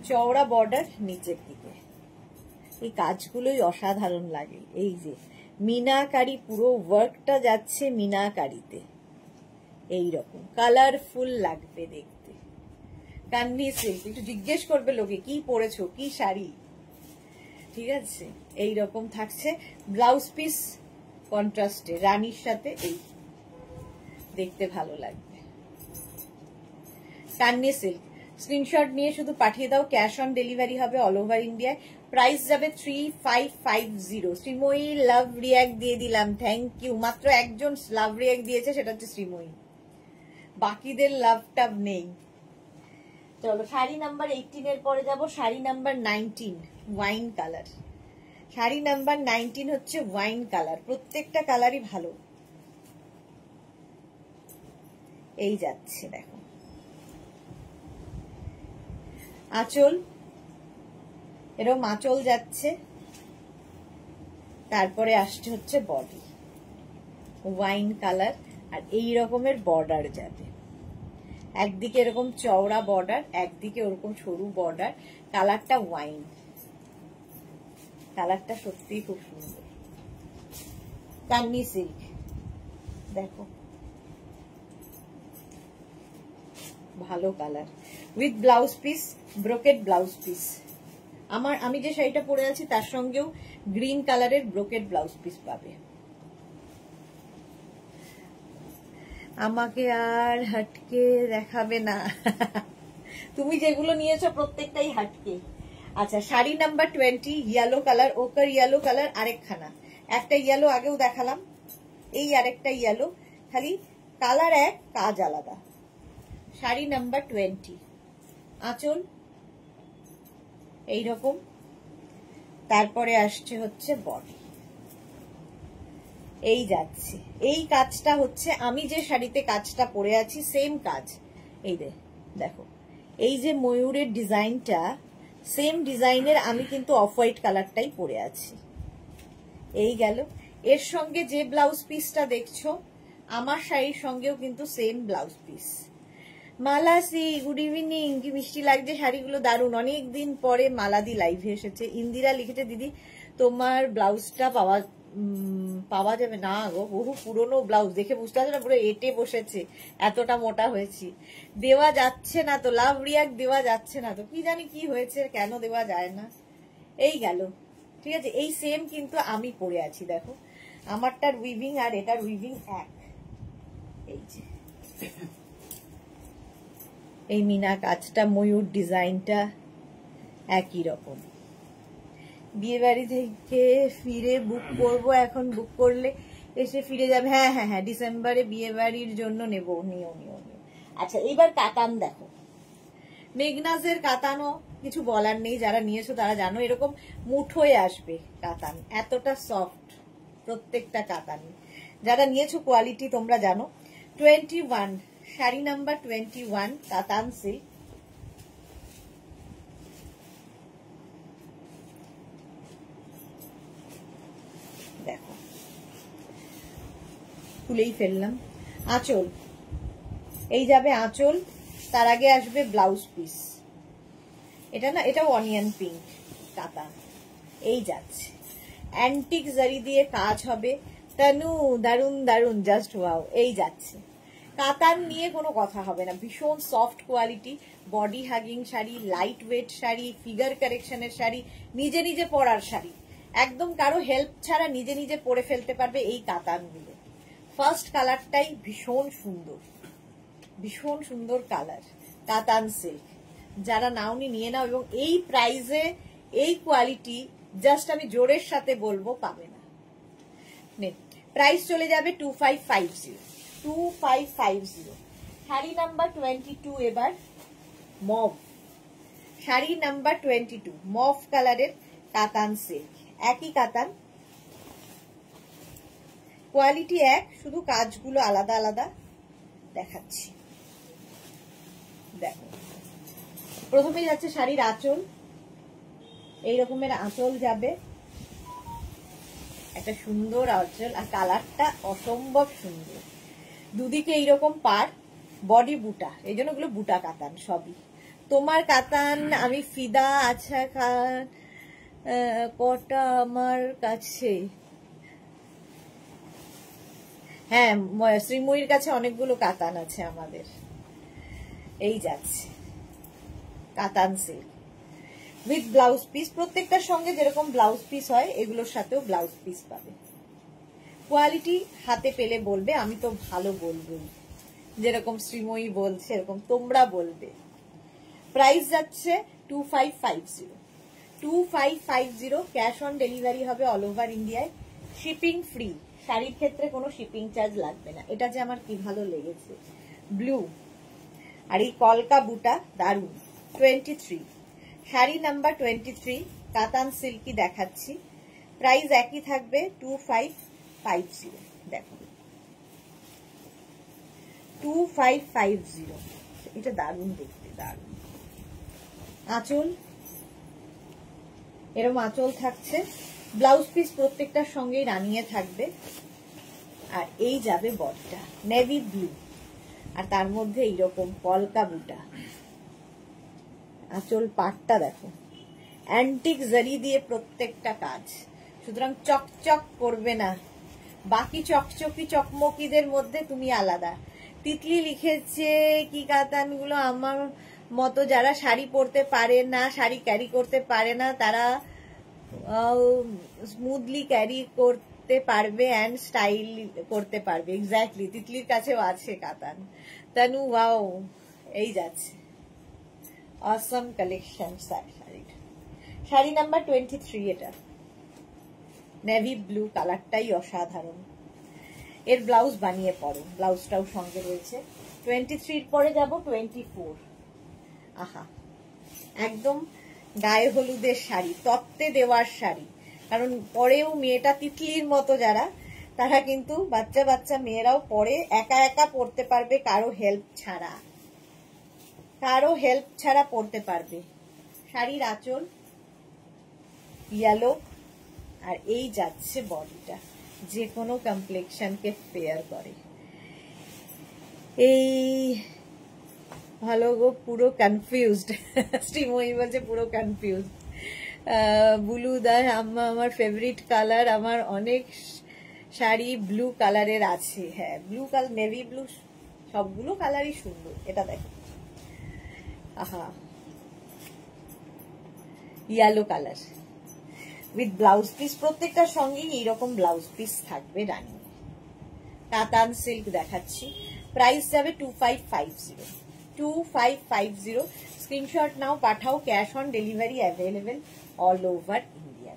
চওড়া বর্ডার নিচের দিকে। এই কাজগুলোই অসাধারণ লাগে। এই যে মিনাকারি, পুরো ওয়ার্কটা যাচ্ছে মিনাকারিতে, এইরকম কালারফুল লাগবে দেখতে। কান্নি সিল্ক, একটু জিজ্ঞেস করবে লোকে কি পরেছো, কি শাড়ি, ঠিক আছে। এইরকম থাকছে ব্লাউজ পিস কন্ট্রাস্টে, রানীর সাথে, এই দেখতে ভালো লাগবে। কান্নি সিল্ক, স্ক্রিনশট নিয়ে শুধু পাঠিয়ে দাও, ক্যাশ অন ডেলিভারি হবে অল ওভার ইন্ডিয়ায়। প্রাইস যাবে 3550। শ্রীময়ী লাভ রিয়াক্ট দিয়ে দিলাম, থ্যাংক ইউ। মাত্র একজন লাভ রিয়াক্ট দিয়েছে, সেটা হচ্ছে শ্রীময়ী, বাকিদের লাভ টাভ নেই। চলো শাড়ি নাম্বার 18 এর পরে যাব sari number 19, wine colour. Sari number 19 হচ্ছে ওয়াইন কালার, প্রত্যেকটা কালারই ভালো। এই যাচ্ছে দেখো, আঁচল, এরকম আঁচল যাচ্ছে, তারপরে আসছে হচ্ছে বডি, ওয়াইন কালার, আর এই রকমের বর্ডার যাবে। একদিকে এরকম চওড়া বর্ডার, একদিকে ওরকম সরু বর্ডার। কালারটা ওয়াইন, কালারটা সত্যিই খুব সুন্দর। কান্নি সিল্ক দেখো, ভালো colour, with blouse piece, brocade blouse piece. আমি যে শাড়িটা পরে আছি তার সঙ্গেও গ্রিন কালারের ব্রোকেড ব্লাউজ পিস পাবে। আমাকে আর হাটকে দেখাবে না, তুমি যেগুলো নিয়েছো প্রত্যেকটাই হাটকে। আচ্ছা, sari number 20, yellow colour, ochre yellow colour, আরেকখানা, একটা ইয়েলো আগেও দেখালাম, এই আরেকটা ইয়েলো, খালি কালার এক, কাজ আলাদা। শাড়ি নাম্বার 20। আঁচল এইরকম, তারপরে আসছে হচ্ছে বডি, এই যাচ্ছে। এই কাজটা হচ্ছে আমি যে শাড়িতে কাজটা পরে আছি সেম কাজ। এই দেখো, এই যে ময়ূরের ডিজাইনটা, সেম ডিজাইনের আমি কিন্তু অফ হোয়াইট কালারটাই পরে আছি। এই গেল। এর সঙ্গে যে ব্লাউজ পিসটা দেখছো আমার শাড়ির সঙ্গেও কিন্তু সেম ব্লাউজ পিস। মালাসি, গুড ইভিনিং। কি মিষ্টি লাগছে শাড়িগুলো, দারুণ। অনেকদিন পরে মালাদি লাইভে এসেছে। ইন্দিরা লিখেছে, দিদি তোমার ব্লাউজটা পাওয়া যাবে না গো, বহু পুরনো ব্লাউজ, দেখে বুঝতে পারছো না পুরো এটে বসেছে, এতটা মোটা হয়েছি। দেওয়া যাচ্ছে না তো, লাভ রিয়াক্ট দেওয়া যাচ্ছে না তো, কি জানি কি হয়েছে, কেন দেওয়া যায় না। এই গেল, ঠিক আছে। এই সেম কিন্তু আমি পরে আছি, দেখো আমারটার উইভিং আর এটার উইভিং এক। এই যে এই মিনা কাজটা, ময়ূর ডিজাইনটা একই রকম। বিয়ে বাড়ি থেকে ফিরে বুক করবো, এখন বুক করলে এসে ফিরে যাবে। হ্যাঁ হ্যাঁ হ্যাঁ, ডিসেম্বরে বিয়ে বাড়ির জন্য নেবো। নিও। আচ্ছা, এইবার কাতান দেখো। মেঘনাজের কাতানও কিছু বলার নেই, যারা নিয়েছো তারা জানো, এরকম মুঠোয় আসবে কাতান, এতটা সফট প্রত্যেকটা কাতান। যারা নিয়েছো কোয়ালিটি তোমরা জানো। 21, শাড়ি নাম্বার 21, কাতান সিল্ক। দেখো খুলেই ফেললাম। আঁচল, এই যাবে আঁচল, তার আগে আসবে ব্লাউজ পিস। এটা না, এটাও অনিয়ন পিঙ্ক কাতান, এই যাচ্ছে। অ্যান্টিক জারি দিয়ে কাজ হবে। তানু দারুন দারুন, জাস্ট ওয়াও, এই যাচ্ছে। কাতান নিয়ে কোনো কথা হবে না, ভীষণ soft quality, body hugging sari, light weight sari, figure কারেকশনের শাড়ি, নিজে নিজে পরার শাড়ি, একদম কারো হেল্প ছাড়া নিজে নিজে পরে ফেলতে পারবে এই কাতানগুলো। ফার্স্ট কালারটাই ভীষণ সুন্দর, ভীষণ সুন্দর কালার, কাতান সিল্ক। যারা নাওনি নিয়ে নাও, এবং এই প্রাইসে এই কোয়ালিটি জাস্ট আমি জোরের সাথে বলবো পাবে না। প্রাইস চলে যাবে 2550, 2550। শাড়ি নাম্বার 22 এবার মভ, শাড়ি নাম্বার 22 মভ কালারের কাতান সিল্ক, একই কাতান, কোয়ালিটি এক, শুধু কাজগুলো আলাদা আলাদা দেখাচ্ছি। দেখো প্রথমে যাচ্ছে শাড়ির আঁচল, এই রকমের আঁচল যাবে, একটা সুন্দর আঁচল, আর কালারটা অসম্ভব সুন্দর। দুদিকে এইরকম পার, বডি বুটা, এই জন্য ওগুলো বুটা কাতান সবই। তোমার কাতান আমি ফিদা। আচ্ছা খান, কটা আমার কাছে, হ্যাঁ শ্রীময়ীর কাছে অনেকগুলো কাতান আছে আমাদের। এই যাচ্ছে কাতান সিল্ক উইথ ব্লাউজ পিস, প্রত্যেকটার সঙ্গে যেরকম ব্লাউজ পিস হয় এগুলোর সাথেও ব্লাউজ পিস পাবে। কোয়ালিটি হাতে পেলে বলবে, আমি তো ভালো বলবোই, যেরকম শ্রীময়ী বলছে এরকম তোমরা বলবে। প্রাইস যাচ্ছে 2550, 2550। ক্যাশ অন ডেলিভারি হবে অল ওভার ইন্ডিয়ায়, শিপিং ফ্রি। শাড়ির ক্ষেত্রে কোনো শিপিং চার্জ লাগবে না। এটা যে আমার কি ভালো লেগেছে, ব্লু, আর এই কলকা বুটা দারুন। 23, শাড়ি নাম্বার 23 কাতান সিল্কি দেখাচ্ছি, প্রাইস একই থাকবে 2550। দেখো 2550, এটা দারুন দেখতে, দারুন। আঁচল এরকম আঁচল থাকছে, ব্লাউজ পিস প্রত্যেকটার সঙ্গেই রানিয়ে থাকবে, আর এই যাবে বডিটা নেভি ব্লু, আর তার মধ্যে এইরকম কলকা বুটা। আঁচল পাটটা দেখো, অ্যান্টিক জারি দিয়ে প্রত্যেকটা কাজ, সুতরাং চকচক করবে না। বাকি চকচকি চকমকিদের মধ্যে তুমি আলাদা। তিতলি লিখেছে কি কাতানগুলো আমার মতো যারা শাড়ি পরতে পারে না, শাড়ি ক্যারি করতে পারে না, তারা স্মুথলি ক্যারি করতে পারবে অ্যান্ড স্টাইল করতে পারবে। এক্স্যাক্টলি, তিতলির কাছেও আছে কাতান। তানু ওয়াও, এই যাচ্ছে অসম কালেকশন শাড়ির। শাড়ি নাম্বার 23, এটা নেভি ব্লু কালারটাই অসাধারণ। এর ব্লাউজ বানিয়ে পরো, ব্লাউজটাও সঙ্গে রয়েছে। 23 পরে যাব 24। আহা, একদম গায়ে হলুদের শাড়ি, তত্ত্বে দেওয়ার শাড়ি। কারণ পরেও মেয়েটা তিতলির মতো যারা, তারা কিন্তু বাচ্চা বাচ্চা মেয়েরাও পরে একা একা পড়তে পারবে, কারো হেল্প ছাড়া, কারো হেল্প ছাড়া পড়তে পারবে। শাড়ির আঁচল ইয়েলো, আর এই যাচ্ছে বডিটা, যে কোনো কমপ্লেক্সনকে ফেয়ার করে। এই ভালো গো, পুরো কনফিউজড। শ্রীময়ী বলছে পুরো কনফিউজড। ব্লু দা আমার ফেভারিট কালার, আমার অনেক শাড়ি ব্লু কালারের আছে। হ্যাঁ, ব্লু কালার, নেভি ব্লু, সবগুলো কালারই সুন্দর। এটা দেখো, আহা, yellow colour with blouse piece, প্রত্যেকটার সঙ্গেই এইরকম ব্লাউজ পিস থাকবে রানী। কাতান সিল্ক দেখাচ্ছি, প্রাইস যাবে 2550। 2550, screenshot now, Pathao, cash on delivery available all over India.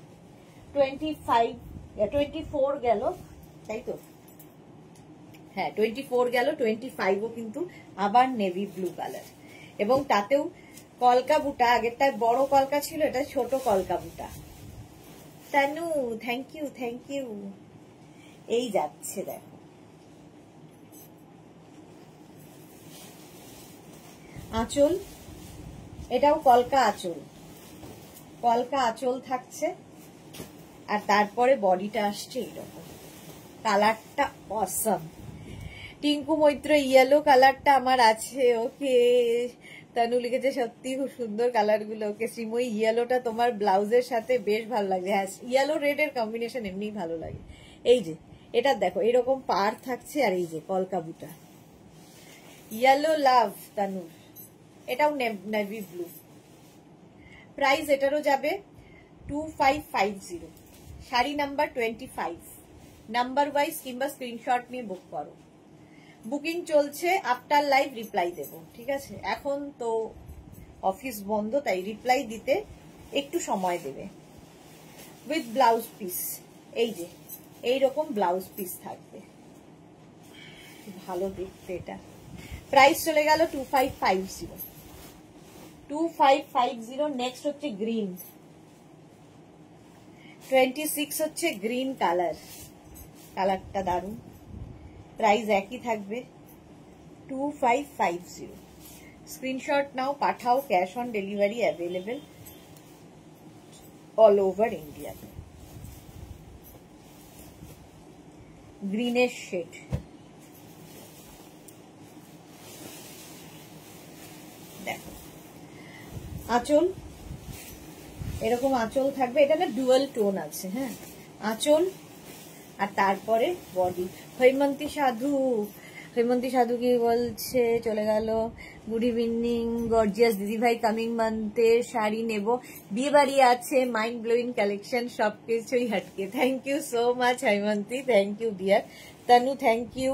24 গেল, তাই তো? হ্যাঁ, 24 গেল, 25ও কিন্তু আবার নেভি ব্লু কালার, এবং তাতেও কলকা বুটা। আগেরটায় বড় কলকা ছিল, এটা ছোট কলকা বুটা। Tanu, thank you, thank you. এই যাচ্ছে, দেখো আঁচল, এটাও কলকা আঁচল, কলকা আঁচল থাকছে, আর তারপরে বডিটা আসছে এইরকম। কালারটা অসম। টিঙ্কু মৈত্র, ইয়েলো কালারটা আমার আছে। ওকে, তানু লিখেছে সত্যি খুব সুন্দর কালার গুলো। ওকে শ্রীময়ী, ইয়েলোটা তোমার ব্লাউজের সাথে বেশ ভালো লাগে। হ্যাঁ, ইয়েলো রেড এর কম্বিনেশন এমনি ভালো লাগে। এই যে এটা দেখো, এরকম পার থাকছে, আর এই যে কলকা বুটা, ইয়েলো লাভ তানু। এটাও নেভি ব্লু। প্রাইস এটারও যাবে 2550। শাড়ি নাম্বার 25, নাম্বার ওয়াইজ কিংবা স্ক্রিনশট নিয়ে বুক করো। বুকিং চলছে, আফটার লাইভ রিপ্লাই দেব, ঠিক আছে? এখন তো অফিস বন্ধ, তাই রিপ্লাই দিতে একটু সময় দেবে। উইথ ব্লাউজ পিস, এই যে এইরকম ব্লাউজ পিস থাকবে, ভালো দেখতে এটা। প্রাইস চলে গেল 2550। 2550। নেক্সট হচ্ছে গ্রিন, 26 হচ্ছে গ্রিন কালার, কালারটা দারুন। প্রাইস একই থাকবে 2550। Screenshot now, Pathao, cash on delivery available all over India. গ্রিনের শেড, দেখো আঁচল, এরকম আঁচল থাকবে। এটা না ডুয়াল টোন আছে। হ্যাঁ, আঁচল আর তারপরে বডি। হৈমন্তী সাধু, হৈমন্তী সাধু কি বলছে, চলে গেল। গুড ইভিনিং গর্জিয়াস দিদিভাই, কামিং মান্থে শাড়ি নেব, বিয়ে বাড়ি আছে, মাইন্ড ব্লোয়িং কালেকশন, সবকিছুই হাটকে। Thank you so much Haimanti, thank you dear. Tanu thank you.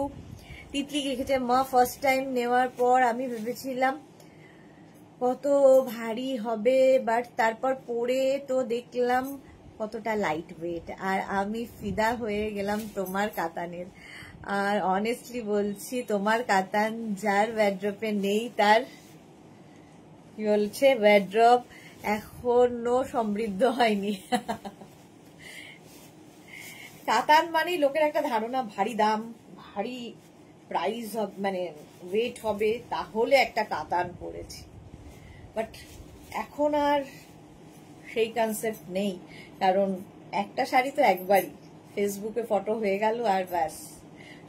Titli লিখেছে, মা ফার্স্ট টাইম নেওয়ার পর আমি ভেবেছিলাম কত ভারী হবে, বাট তারপর পরে তো দেখলাম কতটা লাইট ওয়েট, আর আমি ফিদা হয়ে গেলাম তোমার কাতানের। আর অনেস্টলি বলছি, তোমার কাতান যার ওয়ার্ড্রপে নেই, তার কি বলছে, ওয়ার্ড্রপ এখনো সমৃদ্ধ হয়নি। কাতান মানে লোকের একটা ধারণা ভারী দাম, ভারী প্রাইস, মানে ওয়েট হবে, তাহলে একটা কাতান পরেছি। বাট এখন আর সেই কনসেপ্ট নেই, কারণ একটা শাড়ি তো একবারই ফেসবুকে ফটো হয়ে গেল আর ব্যাস।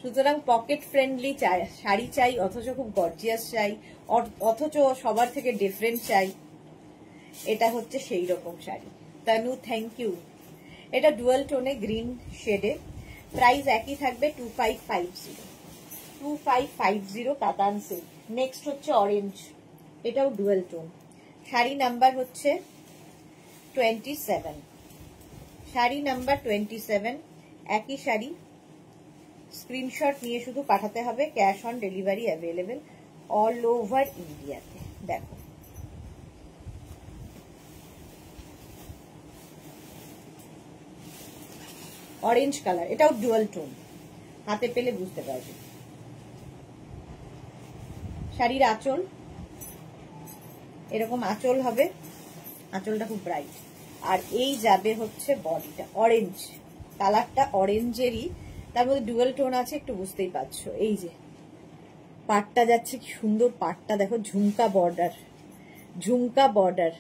সুতরাং পকেট ফ্রেন্ডলি চাই শাড়ি চাই, অথচ খুব গর্জিয়াস চাই, অথচ সবার থেকে ডিফারেন্ট চাই। এটা হচ্ছে সেই রকম শাড়ি। Tanu thank you. এটা ডুয়াল টোনে গ্রিন শেডে, প্রাইস একই থাকবে 2550। 2550 কাতান সিল্ক। নেক্সট হচ্ছে অরেঞ্জ, এটাও ডুয়াল টোন। শাড়ি নাম্বার হচ্ছে 27। শাড়ি নাম্বার 27, একই শাড়ি। স্ক্রিনশট নিয়ে শুধু পাঠাতে হবে, cash on delivery available all over ইন্ডিয়াতে। দেখো অরেঞ্জ কালার, এটাও ডুয়াল টোন। হাতে পেলে বুঝতে পারবে। শাড়ির আঁচল এরকম আঁচল হবে, আঁচলটা খুব ব্রাইট। আর এই যাবে হচ্ছে বডিটা, অরেঞ্জ কালারটা অরেঞ্জেরই, তার মধ্যে ডুয়াল টোন আছে, একটু বুঝতেই পারছো। এই যে পাটটা যাচ্ছে, কি সুন্দর পাটটা দেখো, ঝুমকা বর্ডার, ঝুমকা বর্ডার।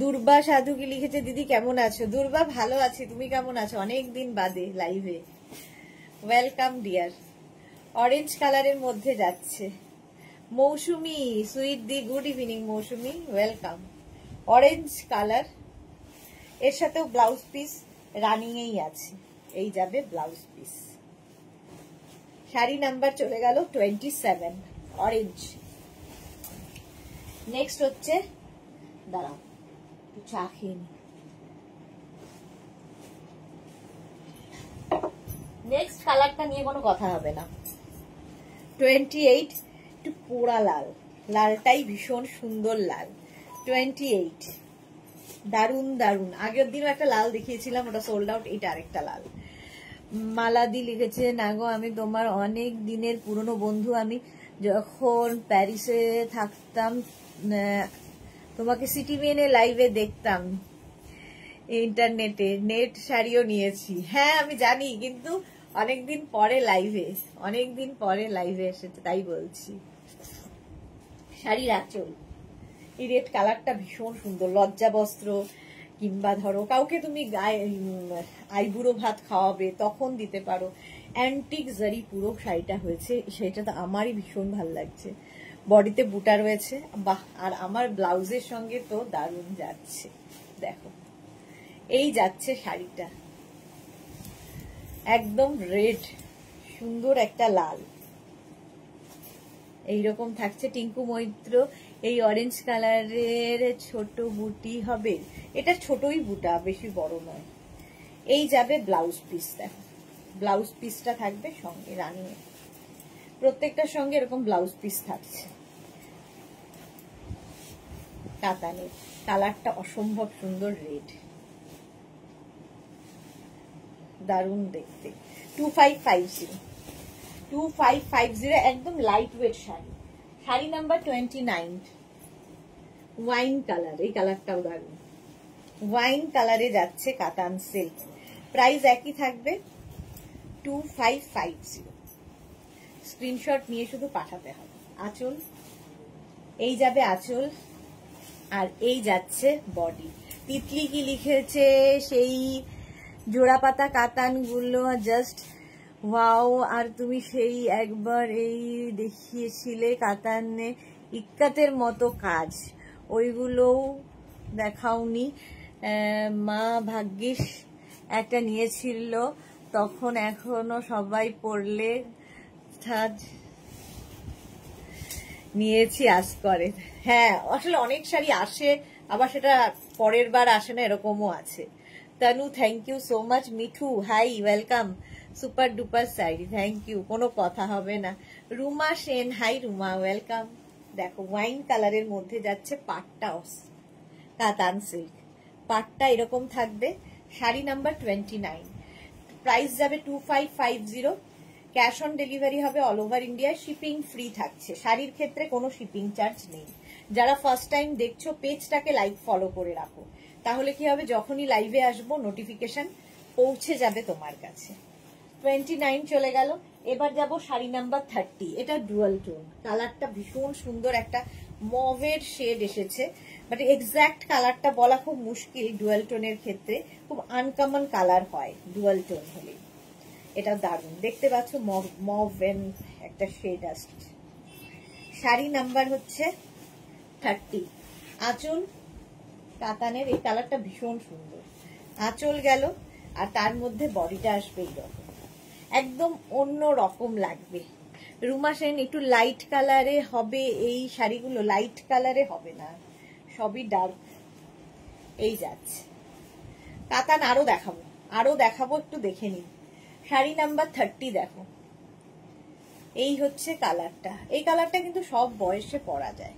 দুর্বা সাধু কি লিখেছে, দিদি কেমন আছো? দুর্বা ভালো আছি, তুমি কেমন আছো? অনেকদিন বাদে লাইভে, ওয়েলকাম ডিয়ার। অরেঞ্জ কালারের মধ্যে যাচ্ছে। মৌসুমি সুইট দি, গুড ইভিনিং মৌসুমি, ওয়েলকাম। অরেঞ্জ কালার, এর সাথেও ব্লাউজ পিস রানিং এই আছে। এই যাবে ব্লাউজ পিস। শাড়ি নাম্বার চলে গেল 27, অরেঞ্জ। নেক্সট হচ্ছে, দাঁড়াও একটু চা খেয়ে নি। নেক্সট কালারটা নিয়ে কোনো কথা হবে না। 28, একটু পোড়া লাল, লালটাই ভীষণ সুন্দর লাল। 28 দারুন দারুন। আগের দিনও একটা লাল দেখিয়েছিলাম, ওটা সোল্ড আউট, এইটা আরেকটা লাল। মালাদি লিখেছে, না গো আমি তোমার অনেক দিনের পুরনো বন্ধু, আমি যখন প্যারিসে থাকতাম তোমাকে সিটি মেনে লাইভে দেখতাম, ইন্টারনেটে নেট শাড়িও নিয়েছি। হ্যাঁ আমি জানি, কিন্তু অনেকদিন পরে লাইভে, অনেকদিন পরে লাইভে এসেছে তাই বলছি। শাড়ির আঁচল, এই রেড কালারটা ভীষণ সুন্দর, লজ্জা বস্ত্র কিংবা ধরো কাউকে তুমি আইবুড়ো ভাত খাওয়াবে তখন দিতে পারো। অ্যান্টিক জারি পুরো শাড়িটা হয়েছে, সেটা তো আমারই ভীষণ ভালো লাগছে। বডিতে বুটা রয়েছে, বাহ। আর আমার ব্লাউজের সঙ্গে তো দারুণ যাচ্ছে, দেখো এই যাচ্ছে শাড়িটা, একদম রেড, সুন্দর একটা লাল, এইরকম থাকছে। টিঙ্কু মৈত্র, এই অরেঞ্জ কালারের ছোট বুটি হবে, এটা ছোটই বুটা, বেশি বড় নয়। এই যাবে ব্লাউজ পিস, দেখো ব্লাউজ পিসটা থাকবে সঙ্গে রানী, প্রত্যেকটার সঙ্গে এরকম ব্লাউজ পিস থাকছে। কাতানের কালারটা অসম্ভব সুন্দর, রেড, দারুণ দেখতে। 2550, 2550, একদম light weight sari. Sari number 29, wine colour, এই কালারটাও দারুণ, ওয়াইন কালারে যাচ্ছে কাতান সিল্ক। প্রাইস একই থাকবে 2550। স্ক্রিনশট নিয়ে শুধু পাঠাতে হবে। আঁচল, এই যাবে আঁচল, আর এই যাচ্ছে বডি। তিতলি কি লিখেছে, সেই জোড়া পাতা কাতান গুলো জাস্ট ওয়াও, আর তুমি সেই একবার এই দেখিয়েছিলে কাতানে ইক্কাতের মতো কাজ, ওইগুলোও দেখাওনি মা, ভাগ্যিস একটা নিয়েছিল তখন, এখনো সবাই পড়লে নিয়েছি আজ করে। হ্যাঁ আসলে অনেক শাড়ি আসে, আবার সেটা পরের বার আসে না, এরকমও আছে। Tanu thank you so much. Mithu hi, welcome. Super duper sari, thank you, কোনো কথা হবে না। Ruma Sen, hi Ruma, welcome. দেখো ওয়াইন কালারের মধ্যে যাচ্ছে পাটটা, কাতান সিল্ক, পাটটা এরকম থাকবে। শাড়ি নাম্বার 29, প্রাইস যাবে 2550। ক্যাশ অন ডেলিভারি হবে all over India, shipping free থাকছে। শাড়ির ক্ষেত্রে কোনো শিপিং চার্জ নেই। যারা ফার্স্ট টাইম দেখছো পেজটাকে লাইক ফলো করে রাখো, তাহলে কি হবে, যখনই লাইভে আসবো নোটিফিকেশন পৌঁছে যাবে তোমার কাছে। 29 চলে গেল। এবার যাব শাড়ি নাম্বার 30, এটা ডুয়াল টোন, কালারটা ভীষণ সুন্দর, একটা মভের শেড এসেছে, বাট এক্সাক্ট কালারটা বলা খুব মুশকিল। ডুয়াল টোনের ক্ষেত্রে খুব আনকমন কালার হয় ডুয়াল টোন হলে। এটা দারুণ দেখতে পাচ্ছ, মভ একটা শেড আসছে। শাড়ি নাম্বার হচ্ছে 30। আঁচল কাতানের, এই কালারটা ভীষণ সুন্দর। আঁচল গেল, আর তার মধ্যে বডিটা আসবে এইরকম, একদম অন্য রকম লাগবে। রুমা সেন, একটু লাইট কালারে হবে এই শাড়িগুলো, লাইট কালারে হবে না, সবই ডার্ক। এই যাচ্ছে কাতান, আরো দেখাবো, একটু দেখে নিন। শাড়ি নাম্বার 30 দেখো, এই হচ্ছে কালারটা। এই কালারটা কিন্তু সব বয়সে পরা যায়,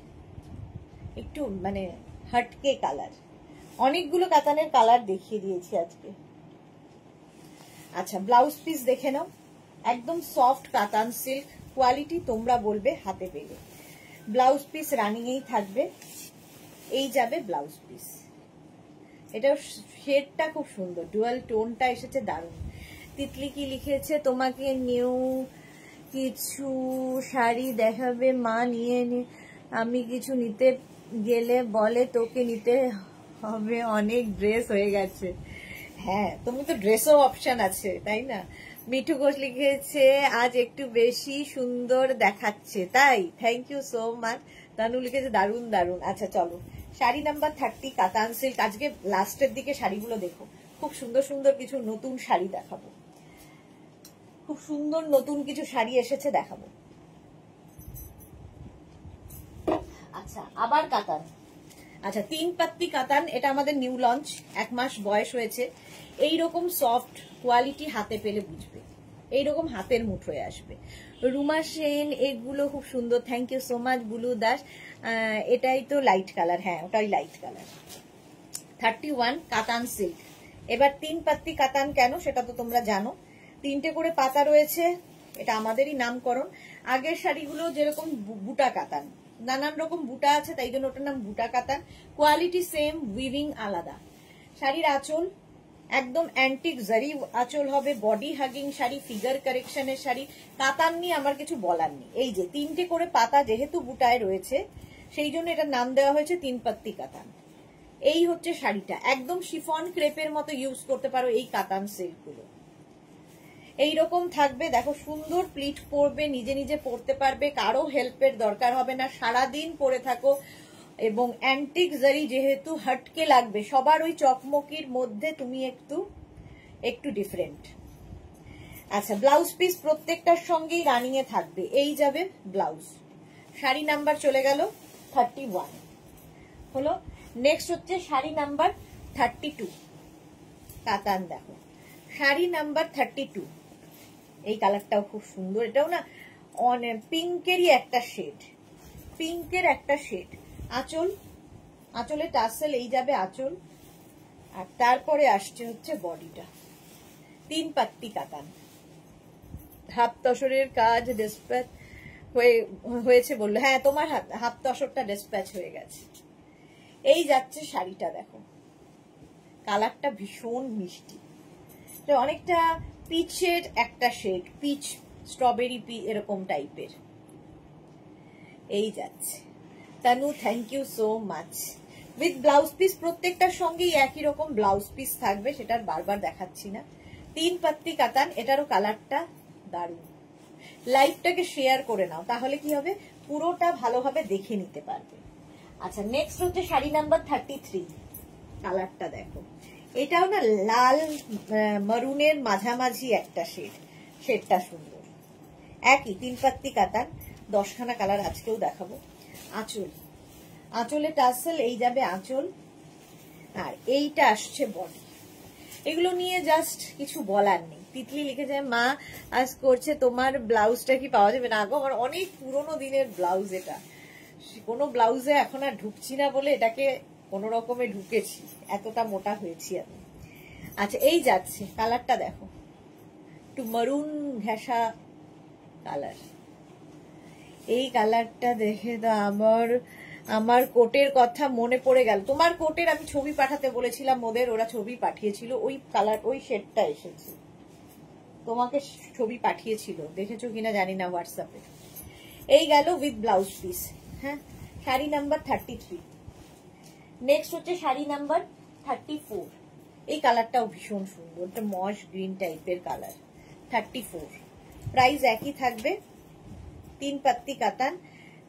একটু মানে হটকে কালার। অনেকগুলো কাতানের কালার দেখিয়ে দিয়েছি আজকে। আচ্ছা ব্লাউজ পিস দেখে নাও, একদম সফট কাতান সিল্ক, কোয়ালিটি তোমরা বলবে হাতে পেলে। ব্লাউজ পিস রানিং এই থাকবে, এই যাবে ব্লাউজ পিস। এটা শেডটা খুব সুন্দর, ডুয়াল টোনটা এসেছে দারুণ। তিতলি কি লিখেছে, তোমাকে নিউ কিছু শাড়ি দেখাবে মা, নিয়ে আমি কিছু নিতে গেলে বলে তোকে নিতে হবে, অনেক ড্রেস হয়ে গেছে। হ্যাঁ, তুমি তো ড্রেসও অপশন আছে তাই না। মিঠু ঘোষ লিখেছে আজ একটু বেশি সুন্দর দেখাচ্ছে তাই, thank you so much. Tanu লিখেছে দারুন দারুন। আচ্ছা চলো, শাড়ি নাম্বার 30 কাতান সিল্ক। আজকে লাস্টের দিকে শাড়িগুলো দেখো, খুব সুন্দর সুন্দর কিছু নতুন শাড়ি দেখাবো, খুব সুন্দর নতুন কিছু শাড়ি এসেছে দেখাবো। আচ্ছা আবার কাতান, আচ্ছা 3 পাত্তি কাতান, এটা আমাদের নিউ লঞ্চ, 1 মাস বয়স হয়েছে। এইরকম সফট কোয়ালিটি হাতে পেলে বুঝবে, এইরকম হাতের মুঠোয় আসবে। রুমা সেন, এগুলো খুব সুন্দর, thank you so much. Bulu Das, এটাই তো লাইট কালার, হ্যাঁ ওটাই লাইট কালার। 31 কাতান সিল্ক। এবার 3 পাত্তি কাতান কেন সেটা তো তোমরা জানো, 3টে করে পাতা রয়েছে, এটা আমাদেরই নামকরণ। আগের শাড়িগুলো যেরকম বুটা কাতান, নানান রকম বুটা আছে তাই জন্য ওটার নাম বুটা কাতান। কোয়ালিটি সেম, উইভিং আলাদা। শাড়ির আঁচল একদম অ্যান্টিক জারি আঁচল হবে, বডি হাগিং শাড়ি, ফিগার কারেকশনের শাড়ি। কাতান নিয়ে আমার কিছু বলার নেই। এই যে 3টে করে পাতা যেহেতু বুটায় রয়েছে সেই জন্য এটার নাম দেওয়া হয়েছে 3 পাত্তি কাতান। এই হচ্ছে শাড়িটা, একদম শিফন ক্রেপের মতো ইউজ করতে পারো এই কাতান সিল্কগুলো। এইরকম থাকবে, দেখো সুন্দর প্লিট পরবে, নিজে নিজে পরতে পারবে, কারো হেল্পের দরকার হবে না, সারাদিন পরে থাকো। এবং অ্যান্টিক জারি যেহেতু হটকে লাগবে, সবার ওই চকমকির মধ্যে তুমি একটু ডিফারেন্ট। আচ্ছা ব্লাউজ পিস প্রত্যেকটার সঙ্গেই রানিং এ থাকবে, এই যাবে ব্লাউজ। শাড়ি নাম্বার চলে গেল 31 হলো। নেক্সট হচ্ছে শাড়ি নাম্বার 32 কাতান। দেখো শাড়ি নাম্বার 32, এই কালারটাও খুব সুন্দর, এটাও না পিঙ্কেরই একটা শেড, পিঙ্কের একটা শেড। আঁচল, আঁচলে টাসেল, এই যাবে আঁচল। আর তারপরে আসছে হচ্ছে বডিটা। 3 পাত্তি কাতান, হাফ তসরের কাজ ডিসপ্যাচ হয়েছে বললো, হ্যাঁ তোমার হাফ তসরটা ডিসপ্যাচ হয়ে গেছে। এই যাচ্ছে শাড়িটা, দেখো কালারটা ভীষণ মিষ্টি, অনেকটা পিচের একটা শেড, পিচ স্ট্রবেরি এরকম টাইপের। এই যাচ্ছে Tanu, thank you so much. With blouse piece, প্রত্যেকটার সঙ্গেই একই রকম ব্লাউজ পিস থাকবে, সেটার বারবার দেখাচ্ছি না। 3 পাত্তি কাতান, এটারও কালারটা দারুণ। লাইভটাকে শেয়ার করে নাও, তাহলে কি হবে পুরোটা ভালোভাবে দেখে নিতে পারবে। আচ্ছা নেক্সট হচ্ছে শাড়ি নাম্বার 33, কালারটা দেখো, এটাও না লাল মারুনের মাঝামাঝি একটা শেড, শেডটা সুন্দর। একই 3 পাত্তি কাতান, 10খানা কালার আজকেও দেখাবো। আঁচল, আঁচলে টাসেল, এই যাবে আঁচল। আর এইটা আসছে বডি। এগুলো নিয়ে জাস্ট কিছু বলার নেই। তিতলি লিখেছে মা আজ করছে, তোমার ব্লাউজটা কি পাওয়া যাবে না? গো আমার অনেক পুরোনো দিনের ব্লাউজ, এটা কোনো ব্লাউজে এখন আর ঢুকছি না বলে এটাকে কোনো রকমে ঢুকেছি, এতটা মোটা হয়েছি আমি। আচ্ছা এই যাচ্ছে, কালারটা দেখো, একটু মারুন ঘেঁষা কালার। এই কালারটা দেখে তো আমার কোটের কথা মনে পড়ে গেল। তোমার কোটের আমি ছবি পাঠাতে বলেছিলাম ওদের, ওরা ছবি পাঠিয়েছিল, ওই কালার ওই শেডটা এসেছে, তোমাকে ছবি পাঠিয়েছিল, দেখেছো কিনা জানি না হোয়াটসঅ্যাপে। এই গেল উইথ ব্লাউজ পিস। হ্যাঁ, শাড়ি নাম্বার 33। নেক্সট হচ্ছে শাড়ি নাম্বার 34, এই কালারটাও ভীষণ সুন্দর, একটা মশ গ্রিন টাইপের কালার। 34, প্রাইস একই থাকবে, 3 পাত্তি কাতান,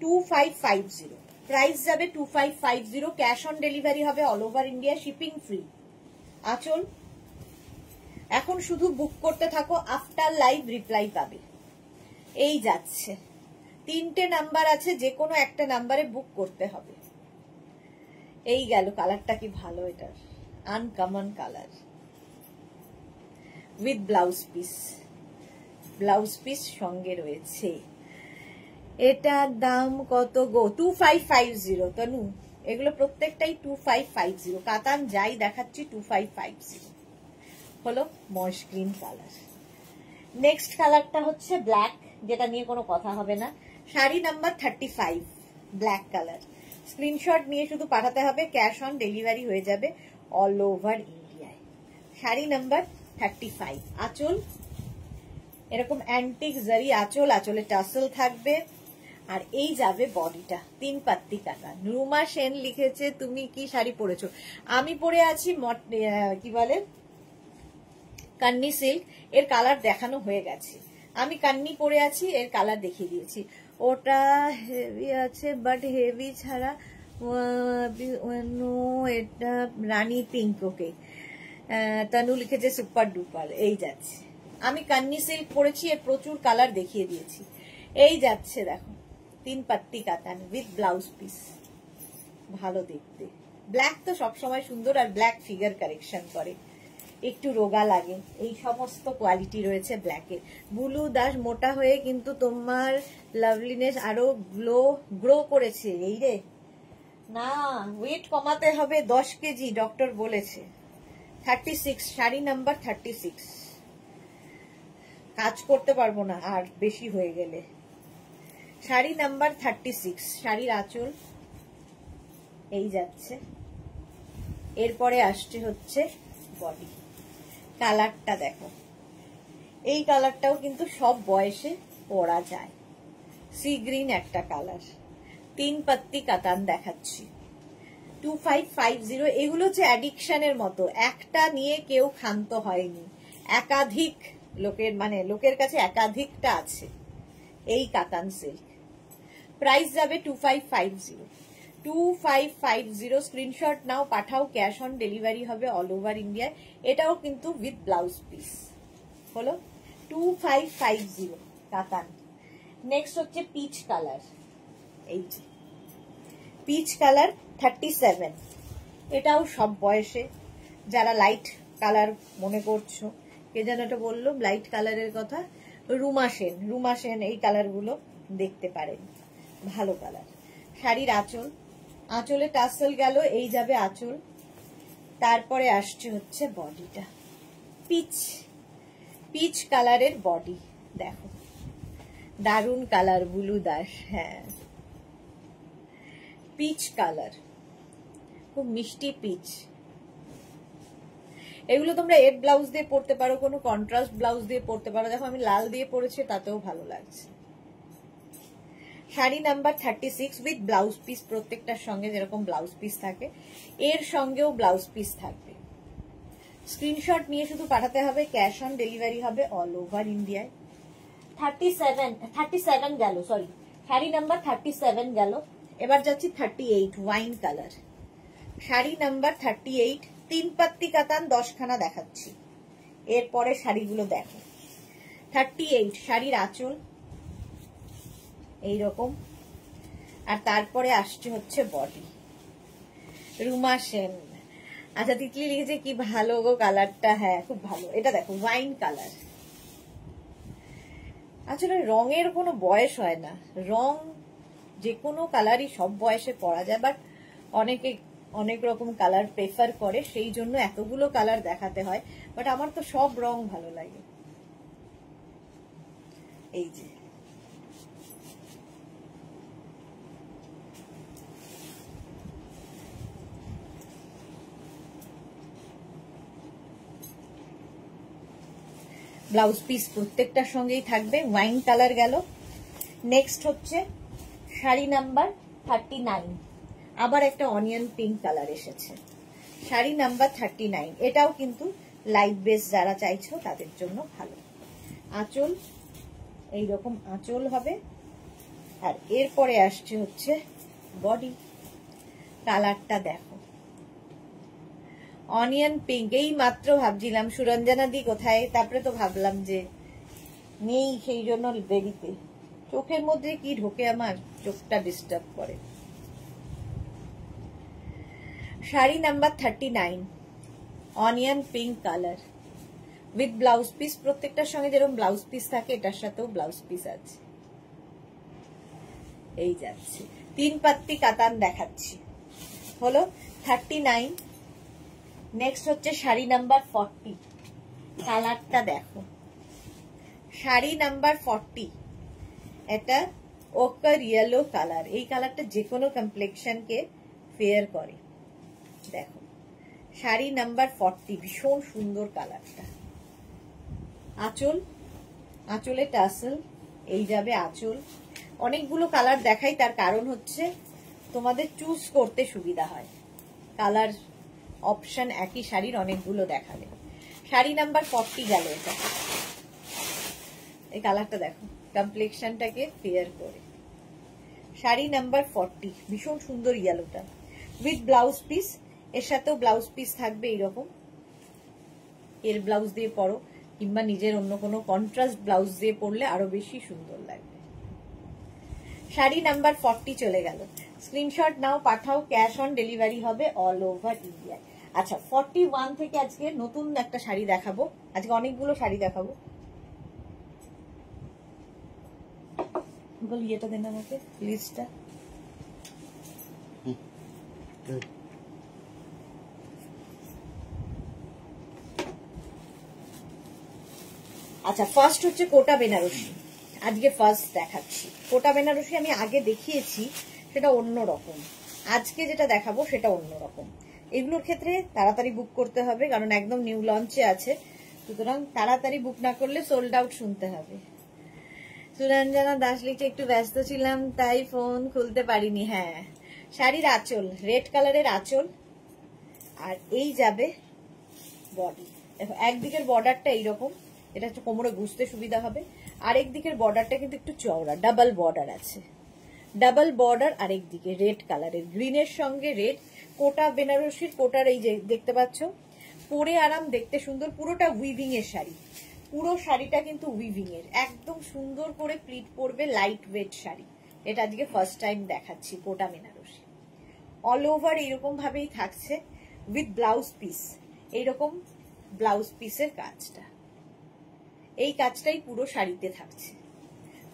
2550, প্রাইস যাবে 2550, ক্যাশ অন ডেলিভারি হবে all over India, shipping free. আঁচল, এখন শুধু বুক করতে থাকো, আফটার লাইভ রিপ্লাই পাবে। এই যাচ্ছে, 3টে নাম্বার আছে, যে কোনো একটা নাম্বারে বুক করতে হবে। এই গেল, কালারটা কি ভালো, এটার uncommon colour with blouse piece, blouse piece সঙ্গে রয়েছে। এটার দাম কত গো? 2550 তনু, এগুলো প্রত্যেকটাই 2550, কাতান যাই দেখাচ্ছি 2550 হলো। মশ গ্রিন কালার, নেক্সট কালারটা হচ্ছে ব্ল্যাক, যেটা নিয়ে কোনো কথা হবে না। Sari number 35, black colour. Screenshot নিয়ে শুধু পাঠাতে হবে, ক্যাশ অন ডেলিভারি হয়ে যাবে অল ওভার ইন্ডিয়ায়। শাড়ি নাম্বার 35। আঁচল এরকম অ্যান্টিক জারি আঁচল, আঁচলে টাসেল থাকবে। আর এই যাবে বডিটা 3 পাত্তি কাতান। রুমা সেন লিখেছে তুমি কি শাড়ি পরেছো? আমি পরে আছি কি বলে কান্নি সিল্ক, এর কালার দেখানো হয়ে গেছে। আমি কান্নি পরে আছি, এর কালার দেখিয়ে দিয়েছি। ওটা হেভি আছে, বাট হেভি ছাড়া এটা রানী পিঙ্ক। ওকে, তনু লিখেছে সুপার ডুপার। এই যাচ্ছে, আমি কান্নি সিল্ক পরেছি, এর প্রচুর কালার দেখিয়ে দিয়েছি। এই যাচ্ছে দেখো 3 পাত্তি কাতান উইথ ব্লাউজ পিস, ভালো দেখতে। ব্ল্যাক তো সবসময় সুন্দর, আর ব্ল্যাক ফিগার কারেকশন করে, একটু রোগা লাগে, এই সমস্ত কোয়ালিটি রয়েছে ব্ল্যাকের। বুলু দাস মোটা হয়ে কিন্তু তোমার লাভলিনেস আরো গ্রো করেছে। এই রে না, ওয়েট কমাতে হবে 10 কেজি, ডক্টর বলেছে। 36, শাড়ি নাম্বার 36। কাজ করতে পারবো না আর বেশি হয়ে গেলে। শাড়ি নাম্বার 36, শাড়ির আঁচল এই যাচ্ছে। এরপরে আসছে হচ্ছে বডি। কালারটা দেখো, এই কালারটাও কিন্তু সব বয়সে পরা যায়। সি গ্রিন একটা কালার, 3 পাত্তি কাতান দেখাচ্ছি। 2550। এগুলো হচ্ছে অ্যাডিকশনের মতো, একটা নিয়ে কেউ ক্ষান্ত হয়নি, একাধিক লোকের লোকের কাছে একাধিকটা আছে এই কাতান সিল্ক। প্রাইস যাবে 2550। 2550 screenshot now, Pathao, cash on delivery হবে অল ওভার ইন্ডিয়ায়। এটাও কিন্তু উইথ ব্লাউজ পিস হলো 2550 কাতান। নেক্সট হচ্ছে পিচ কালার। এই যে পিচ কালার 37। এটাও সব বয়সে, যারা লাইট কালার মনে করছো, কে যেন এটা বললো লাইট কালারের কথা, রুমা সেন এই কালারগুলো দেখতে পারেন, ভালো কালার। শাড়ির আঁচল, আঁচলে টাসেল গেল, এই যাবে আঁচল। তারপরে আসছে হচ্ছে বডিটা, পিচ কালারের বডি দেখো, দারুন কালার বুলু দাস। হ্যাঁ, পিচ কালার, খুব মিষ্টি পিচ। এগুলো তোমরা এড ব্লাউজ দিয়ে পরতে পারো, কোনো কন্ট্রাস্ট ব্লাউজ দিয়ে পরতে পারো। দেখো আমি লাল দিয়ে পরেছি, তাতেও ভালো লাগছে। Sari number 36 with blouse piece, প্রত্যেকটার সঙ্গে যেরকম ব্লাউজ পিস থাকে এর সঙ্গেও ব্লাউজ পিস থাকবে। স্ক্রিনশট নিয়ে শুধু পাঠাতে হবে, ক্যাশ অন ডেলিভারি হবে অল ওভার ইন্ডিয়ায়। 37 গেল, সরি, শাড়ি নাম্বার 37 গেল। এবার যাচ্ছি 38, ওয়াইন কালার। শাড়ি নাম্বার 38, 3 পাত্তি কাতান, 10 খানা দেখাচ্ছি। এরপরে শাড়িগুলো দেখো। 38, শাড়ির আঁচল এইরকম, আর তারপরে আসছে হচ্ছে বডি। রুমা সেন, আচ্ছা তিতলি লিখেছে কি ভালো গো কালারটা। হ্যাঁ খুব ভালো। এটা দেখো ওয়াইন কালার। আসলে রঙের কোনো বয়স হয় না, রং যে কোনো কালারই সব বয়সে পরা যায়, বাট অনেকে অনেক রকম কালার প্রেফার করে, সেই জন্য এতগুলো কালার দেখাতে হয়। বাট আমার তো সব রং ভালো লাগে। এই যে ব্লাউজ পিস প্রত্যেকটার সঙ্গেই থাকবে, ওয়াইন কালার গেল। নেক্সট হচ্ছে শাড়ি নাম্বার 39, আবার একটা অনিয়ন পিঙ্ক কালার এসেছে। শাড়ি নাম্বার 39, এটাও কিন্তু লাইট বেস যারা চাইছো তাদের জন্য ভালো। আঁচল এইরকম আঁচল হবে, আর এরপরে আসছে হচ্ছে বডি। কালারটা দেখো, অনিয়ন পিঙ্ক। এই মাত্র ভাবছিলাম সুরঞ্জনা দি কোথায়, তারপরে তো ভাবলাম যে নেই, সেই জন্য দেরিতে। চোখের মধ্যে কি ঢোকে, আমার চোখটা ডিস্টার্ব করে। Sari number 39, onion pink colour with blouse piece. প্রত্যেকটার সঙ্গে যেরকম ব্লাউজ পিস থাকে এটার সাথেও ব্লাউজ পিস আছে। এই যাচ্ছে 3 পাত্তি কাতান দেখাচ্ছি, হলো 39। নেক্সট হচ্ছে শাড়ি নাম্বার 40, কালারটা দেখো, শাড়ি নাম্বার 40, এটা ওকার ইয়েলো কালার। এই কালারটা যে কোনো কমপ্লেক্সনকে ফেয়ার করে। দেখো শাড়ি নাম্বার 40, ভীষণ সুন্দর কালারটা। আঁচল, আঁচলে টাসেল, এই যাবে আঁচল। অনেকগুলো কালার দেখাই, তার কারণ হচ্ছে তোমাদের চুজ করতে সুবিধা হয়। কালার অপশন একই শাড়ির অনেকগুলো দেখালে। শাড়ি নাম্বার 40 গেল। এটা এই কালারটা দেখো, কমপ্লেক্সনটাকে ফেয়ার করে। শাড়ি নাম্বার 40, ভীষণ সুন্দর ইয়েলোটা উইথ ব্লাউজ পিস। এর সাথেও ব্লাউজ পিস থাকবে এইরকম। এর ব্লাউজ দিয়ে পরো কিংবা নিজের অন্য কোনো কন্ট্রাস্ট ব্লাউজ দিয়ে পরলে আরো বেশি সুন্দর লাগবে। শাড়ি নাম্বার 40 চলে গেল। Screenshot now, Pathao, cash on delivery হবে অল ওভার ইন্ডিয়া। আচ্ছা 41 থেকে আজকে নতুন একটা শাড়ি দেখাবো। আজকে অনেকগুলো শাড়ি দেখাবো। বল ইয়েটা দেন আমাকে, লিস্টটা। আচ্ছা ফার্স্ট হচ্ছে কোটা বেনারসি। আজকে ফার্স্ট দেখাচ্ছি কোটা বেনারসি। আমি আগে দেখিয়েছি, সেটা অন্য রকম। আজকে যেটা দেখাবো সেটা অন্য রকম। এগুলোর ক্ষেত্রে তাড়াতাড়ি বুক করতে হবে, কারণ একদম নিউ লঞ্চে আছে। সুতরাং তাড়াতাড়ি বুক না করলে সোল্ড আউট শুনতে হবে। সুরঞ্জনা দাস লিখে একটু ব্যস্ত ছিলাম তাই ফোন খুলতে পারিনি। হ্যাঁ, শাড়ির আঁচল, রেড কালারের আঁচল, আর এই যাবে বডি। দেখো একদিকের বর্ডারটা এইরকম, এটা হচ্ছে কোমরে গুছতে সুবিধা হবে। আরেক দিকের বর্ডারটা কিন্তু একটু চওড়া, ডাবল বর্ডার আছে। ডাবল বর্ডার আরেক দিকে রেড কালারের, গ্রিনের সঙ্গে রেড। কোটা বেনারসির কোটার এই যে দেখতে পাচ্ছ, পরে আরাম, দেখতে সুন্দর। পুরোটা উইভিং এর শাড়ি, পুরো শাড়িটা কিন্তু উইভিং এর, একদম সুন্দর করে প্লিট পড়বে, লাইট ওয়েট শাড়ি। এটা আজকে ফার্স্ট টাইম দেখাচ্ছি কোটা বেনারসি। অল ওভার এইরকম ভাবেই থাকছে উইথ ব্লাউজ পিস। এইরকম ব্লাউজ পিসের কাজটা, এই কাজটাই পুরো শাড়িতে থাকছে।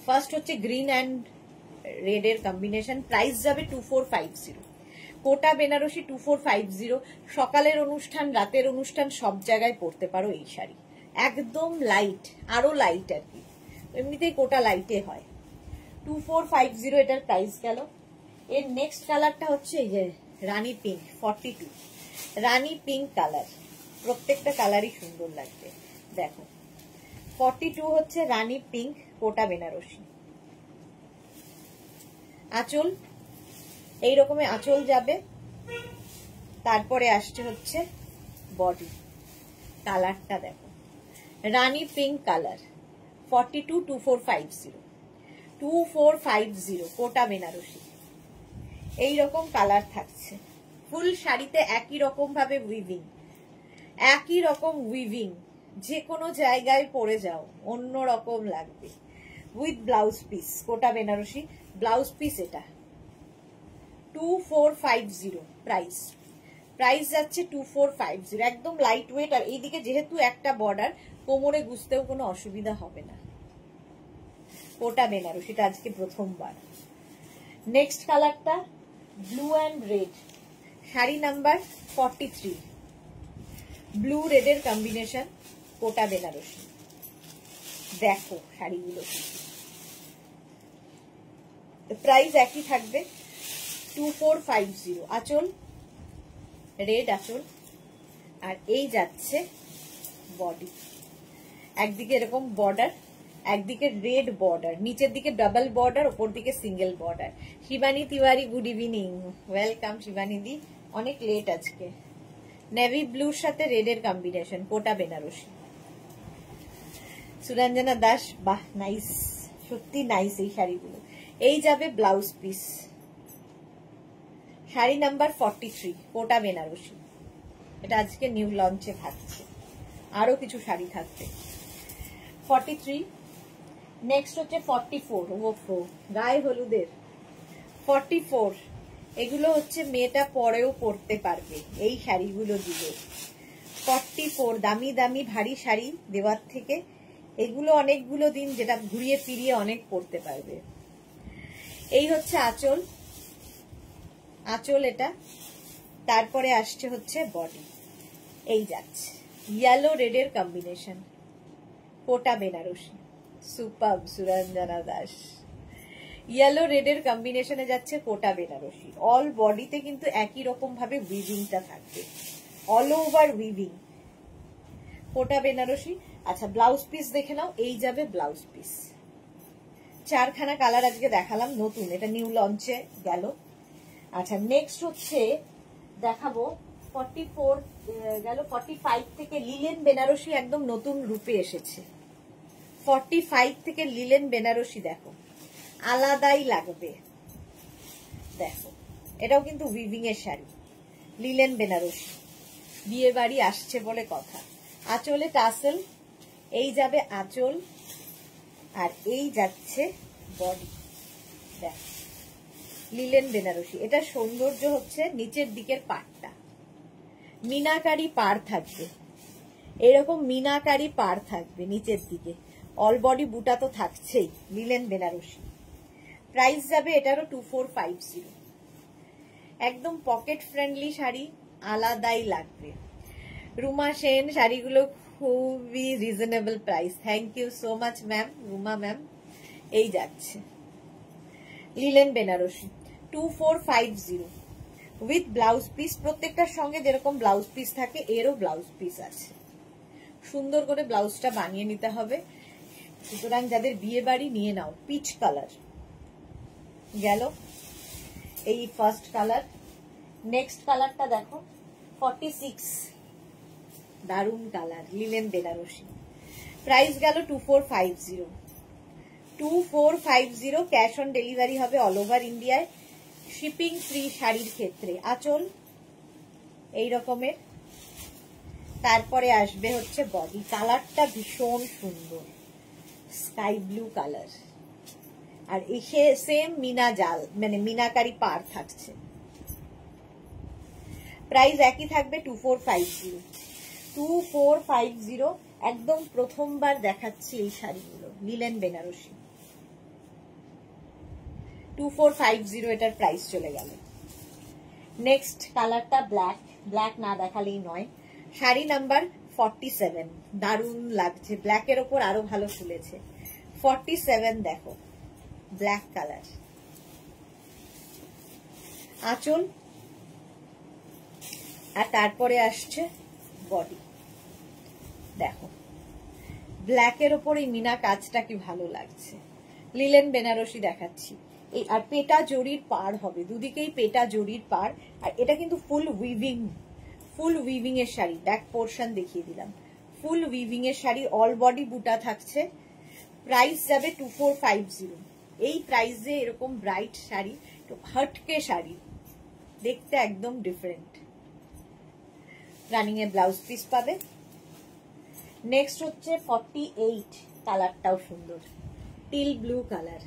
ফার্স্ট হচ্ছে গ্রিন অ্যান্ড রেড এর কম্বিনেশন। প্রাইস যাবে 2450। কোটা বেনারসি 2450। সকালের অনুষ্ঠান, রাতের অনুষ্ঠান সব জায়গায় পরতে পারো এই শাড়ি। একদম লাইট, আরো লাইট আর কি, এমনিতেই কোটা লাইটে হয়। 2450 এটার প্রাইস গেল। এর নেক্সট কালারটা হচ্ছে এই যে রানী পিঙ্ক 42। রানী পিঙ্ক কালার, প্রত্যেকটা কালারই সুন্দর লাগবে। দেখো 42 হচ্ছে রানী পিঙ্ক কোটা বেনারসি। আঁচল এই রকমের আঁচল যাবে। তারপরে আসছে হচ্ছে বডি। কালারটা দেখো, রানী পিঙ্ক কালার 42, 2450। 2450 কোটা বেনারসি। এইরকম কালার থাকছে। ফুল শাড়িতে একই রকম ভাবে উইভিং, একই রকম উইভিং, যে কোনো জায়গায় পরে যাও অন্য রকম লাগবে। With blouse piece, Kota Banarasi blouse piece. এটা 2450 প্রাইস। প্রাইস যাচ্ছে 2450, একদম লাইট ওয়েট। আর এইদিকে যেহেতু একটা বর্ডার, কোমরে গুছতেও কোনো অসুবিধা হবে না। কোটা বেনারসিটা আজকে প্রথমবার। নেক্সট কালারটা blue and red. Sari number 43, blue red এর কম্বিনেশন, কোটা বেনারসি। দেখো শাড়িগুলো, প্রাইস একই থাকবে 2450। আঁচল রেড আঁচল, আর এই যাচ্ছে বডি। একদিকে এরকম বর্ডার, একদিকে রেড বর্ডার, নিচের দিকে ডাবল বর্ডার, ওপর দিকে single border. Shivani Tiwari good evening, welcome Shivani di. অনেক লেট আজকে। নেভি ব্লুর সাথে রেড এর কম্বিনেশন, কোটা বেনারসি। সুরঞ্জনা দাস, বাহ নাইস, সত্যি নাইস এই শাড়িগুলো। এই যাবে blouse piece. Sari number 43 Kota Banarasi. এটা আজকে নিউ লঞ্চে থাকছে, আরো কিছু শাড়ি থাকবে। 43। নেক্সট হচ্ছে 44, ওফো গায়ে হলুদের 44। এগুলো হচ্ছে মেয়েটা পরেও পরতে পারবে এই শাড়িগুলো দিলে। 44 দামি দামি ভারী শাড়ি দেওয়ার থেকে এগুলো অনেকগুলো দিন, যেটা ঘুরিয়ে ফিরিয়ে অনেক পরতে পারবে। এই হচ্ছে আঁচল, আঁচল এটা। তারপরে আসছে হচ্ছে বডি। এই যাচ্ছে ইয়েলো রেড এর combination, Kota Banarasi. Super Suranjana Das. Yellow রেডের কম্বিনেশনে যাচ্ছে কোটা বেনারসি। অল বডিতে কিন্তু একই রকম ভাবে উইভিংটা থাকবে, অল ওভার উইভিং, কোটা বেনারসি। আচ্ছা ব্লাউজ পিস দেখে নাও, এই যাবে ব্লাউজ পিস। 4খানা কালার আজকে দেখালাম, নতুন, এটা নিউ লঞ্চে গেল। আচ্ছা নেক্সট হচ্ছে দেখাবো 44 গেল, 45 থেকে লিলেন বেনারসি একদম নতুন রূপে এসেছে। 45 থেকে লিলেন বেনারসি দেখো, আলাদাই লাগবে। দেখো এটাও কিন্তু উইভিং এর শাড়ি, লিলেন বেনারসি, বিয়ে বাড়ি আসছে বলে কথা। আঁচলে টাসেল, এই যাবে আঁচল, আর এই যাচ্ছে বডি। দেখো লিলেন বেনারসি, এটা সৌন্দর্য হচ্ছে নিচের দিকের পাড়টা, মিনাকারি পাড় থাকবে, এরকম মিনাকারি পাড় থাকবে নিচের দিকে, অল বডি বুটা তো থাকছেই, লিলেন বেনারসি। প্রাইস যাবে এটারও 2450। একদম পকেট ফ্রেন্ডলি শাড়ি, আলাদাই লাগবে। রুমা সেন, শাড়িগুলো খুবই reasonable price, thank you so much ma'am, Ruma ma'am. এই যাচ্ছে linen Banarasi 2450 with blouse piece. প্রত্যেকটার সঙ্গে যেরকম ব্লাউজ পিস থাকে এরও ব্লাউজ পিস আছে, সুন্দর করে ব্লাউজটা বানিয়ে নিতে হবে। সুতরাং যাদের বিয়ে বাড়ি নিয়ে নাও। পিচ কালার গেল, এই ফার্স্ট কালার। নেক্সট কালারটা দেখো 46, দারুন কালার, লিলেন বেনারসি। প্রাইস গেল 2450। 2450, ক্যাশ অন ডেলিভারি হবে অল ওভার ইন্ডিয়ায়, শিপিং ফ্রি শাড়ির ক্ষেত্রে। আঁচল এই রকমের, তারপরে আসবে হচ্ছে বডি। কালারটা ভীষণ সুন্দর, স্কাই ব্লু কালার, আর এসে সেম মিনা জাল মানে মিনাকারি পার থাকছে। প্রাইস একই থাকবে 2450। 2450, একদম প্রথমবার দেখাচ্ছি এই শাড়িগুলো, লিলেন বেনারসি। 2450 এটার প্রাইস চলে গেল। নেক্সট কালারটা ব্ল্যাক, ব্ল্যাক না দেখালেই নয়। শাড়ি নাম্বার 47, দারুণ লাগছে, ব্ল্যাকের ওপর আরো ভালো ফুলেছে। 47 দেখো, ব্ল্যাক কালার। আঁচল, আর তারপরে আসছে বডি। দেখো ব্ল্যাকের ওপর এই মিনা কাজটা কি ভালো লাগছে। লিলেন বেনারসি দেখাচ্ছি, এই আর পেটা জরির পাড় হবে, দুদিকেই পেটা জরির পাড়। আর এটা কিন্তু ফুল উইভিং, ফুল উইভিং এর শাড়ি। ব্যাক পোর্শন দেখিয়ে দিলাম, ফুল উইভিং এর শাড়ি, অল বডি বুটা থাকছে। প্রাইস যাবে 2450। এই প্রাইসে এরকম ব্রাইট শাড়ি, হটকে শাড়ি, দেখতে একদম ডিফারেন্ট। রানিং এ ব্লাউজ পিস পাবে। নেক্সট হচ্ছে 48, কালারটাও সুন্দর, টিল ব্লু কালার।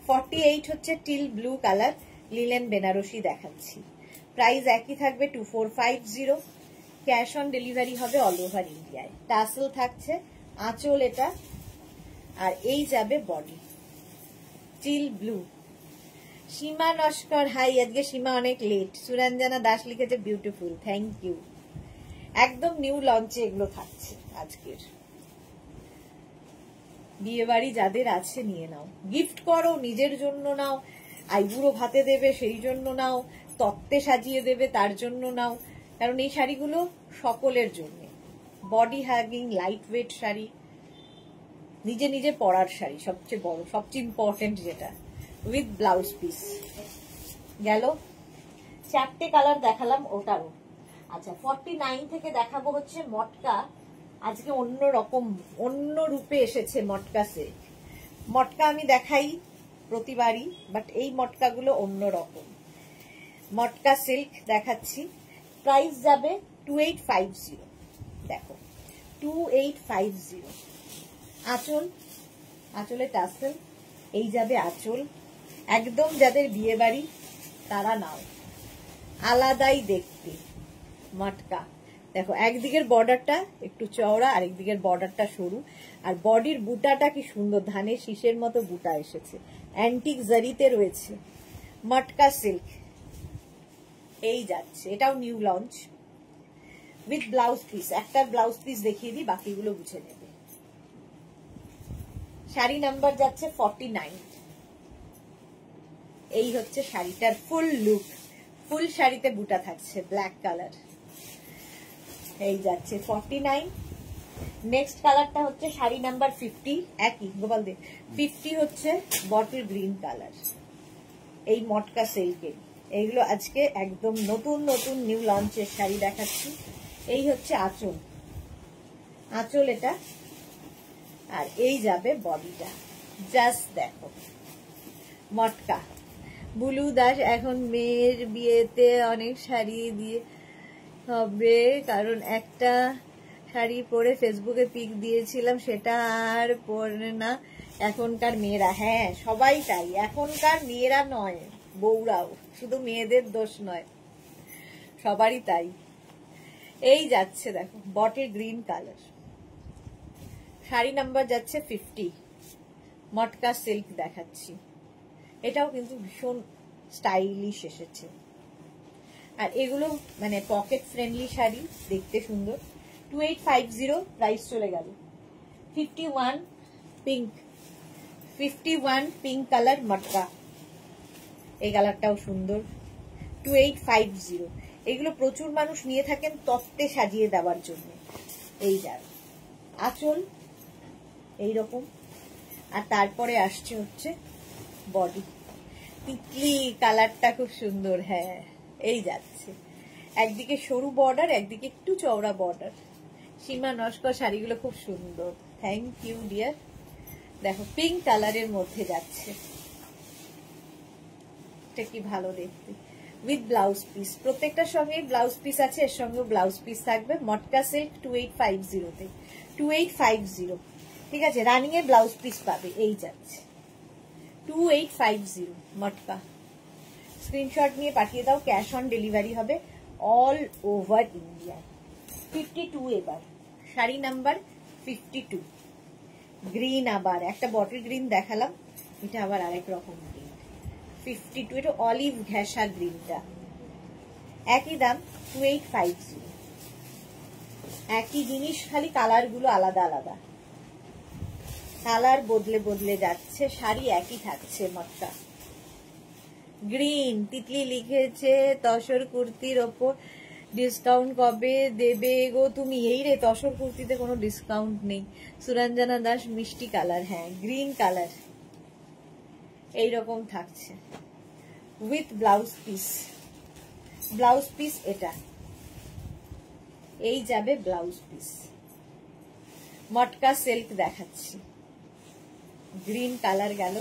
48 হচ্ছে teal blue colour, linen Banarasi দেখাচ্ছি। প্রাইস একই থাকবে 2450, ক্যাশ অন ডেলিভারি হবে অল ওভার ইন্ডিয়ায়। টাসেল থাকছে, আঁচল এটা, আর এই যাবে body, teal blue. Seema Naskar, hi, আজকে সীমা অনেক লেট। সুরঞ্জনা দাস লিখেছে বিউটিফুল, থ্যাংক ইউ। একদম নিউ লঞ্চে এগুলো থাকছে আজকের। বিয়ে বাড়ি যাদের আছে নিয়ে নাও, গিফট করো, নিজের জন্য নাও, আইবুড়ো ভাতে দেবে সেই জন্য নাও, তত্ত্বে সাজিয়ে দেবে তার জন্য নাও, কারণ এই শাড়িগুলো সকলের জন্য। বডি হ্যাগিং, লাইট ওয়েট শাড়ি, নিজে নিজে পরার শাড়ি, সবচেয়ে বড়, সবচেয়ে ইম্পর্টেন্ট যেটা, উইথ ব্লাউজ পিস। গেল 4টে কালার দেখালাম ওটারও। আচ্ছা 49 থেকে দেখাবো হচ্ছে মটকা। আজকে অন্য রকম, অন্য রূপে এসেছে মটকা সিল্ক। মটকা আমি দেখাই প্রতিবারই, বাট এই মটকাগুলো অন্য রকম। মটকা সিল্ক দেখাচ্ছি, প্রাইস যাবে 2850। দেখো 2850। আঁচল, আঁচলে টাসেল, এই যাবে আঁচল। একদম যাদের বিয়ে বাড়ি তারা নাও, আলাদাই দেখতে মটকা। দেখো একদিকের বর্ডারটা একটু চওড়া, আরেকদিকের বর্ডারটা সরু, আর বডির বুটাটা কি সুন্দর, ধানের শীষের মতো বুটা এসেছে, অ্যান্টিক জারিতে রয়েছে। মটকা সিল্ক এই যাচ্ছে, এটাও new launch with blouse piece. একটা ব্লাউজ পিস দেখিয়ে দিই, বাকিগুলো বুঝে নেবে। শাড়ি নাম্বার যাচ্ছে 49। এই হচ্ছে শাড়িটার ফুল লুক, ফুল শাড়িতে বুটা থাকছে ব্ল্যাক কালার। এই যাচ্ছে 49। নেক্সট কালারটা হচ্ছে শাড়ি নাম্বার 50, একই গোপাল দে। 50 হচ্ছে বটল গ্রিন কালার, এই মটকা সিল্কের। এইগুলো আজকে একদম নতুন নতুন নিউ লঞ্চের শাড়ি দেখাচ্ছি। এই হচ্ছে আঁচল, আঁচল এটা, আর এই যাবে বডিটা। জাস্ট দেখো মটকা। বুলু দাস এখন মেয়ের বিয়েতে অনেক শাড়ি দিয়ে হবে, কারণ একটা শাড়ি পরে ফেসবুকে পিক দিয়েছিলাম, সেটা আর পরে না এখনকার মেয়েরা। হ্যাঁ সবাই তাই, এখনকার মেয়েরা নয় বউরাও, শুধু মেয়েদের দোষ নয়, সবারই তাই। এই যাচ্ছে দেখো bottle green colour, sari number যাচ্ছে 50, মটকা সিল্ক দেখাচ্ছি। এটাও কিন্তু ভীষণ স্টাইলিশ এসেছে, আর এগুলো মানে পকেট ফ্রেন্ডলি শাড়ি, দেখতে সুন্দর। 2850 প্রাইস চলে গেল। 51 পিঙ্ক, 51 পিঙ্ক কালার মটকা, এই কালারটাও সুন্দর। 2850। এগুলো প্রচুর মানুষ নিয়ে থাকেন তত্ত্বে সাজিয়ে দেওয়ার জন্য। এই যার আঁচল এইরকম, আর তারপরে আসছে হচ্ছে বডি। তিতলি কালারটা খুব সুন্দর। হ্যাঁ এই যাচ্ছে, একদিকে সরু বর্ডার, একদিকে একটু চওড়া বর্ডার। সীমা নস্কর শাড়িগুলো খুব সুন্দর, থ্যাংক ইউ ডিয়ার। দেখো পিঙ্ক কালারের মধ্যে যাচ্ছে, এটা কি ভালো দেখতে, উইথ ব্লাউজ পিস। প্রত্যেকটার সঙ্গে ব্লাউজ পিস আছে, এর সঙ্গে ব্লাউজ পিস থাকবে। মটকা সিল্ক 2850 তে, 2850। ঠিক আছে, রানিং এ ব্লাউজ পিস পাবে। এই যাচ্ছে 2850 মটকা। স্ক্রিনশট নিয়ে পাঠিয়ে দাও, ক্যাশ অন ডেলিভারি হবে অল ওভার ইন্ডিয়া। 52 এবার শাড়ি নাম্বার 52, গ্রিন। আবার একটা বটল গ্রিন দেখালাম, এটা আবার আরেক রকম গ্রিন। 52, এটা অলিভ ঘেঁষা গ্রিনটা, একই দাম 2850। একই জিনিস, খালি কালার গুলো আলাদা আলাদা, কালার বদলে বদলে যাচ্ছে, শাড়ি একই থাকছে। মটকা গ্রিন। তিতলি লিখেছে তসর কুর্তির ওপর ডিসকাউন্ট কবে দেবে গো তুমি? এই রে, তসর কুর্তিতে কোনো ডিসকাউন্ট নেই। সুরঞ্জনা দাস মিষ্টি কালার, হ্যাঁ গ্রিন কালার, এইরকম থাকছে with blouse piece. Blouse piece এটা, এই যাবে ব্লাউজ পিস। মটকা সিল্ক দেখাচ্ছি, গ্রিন কালার গেল,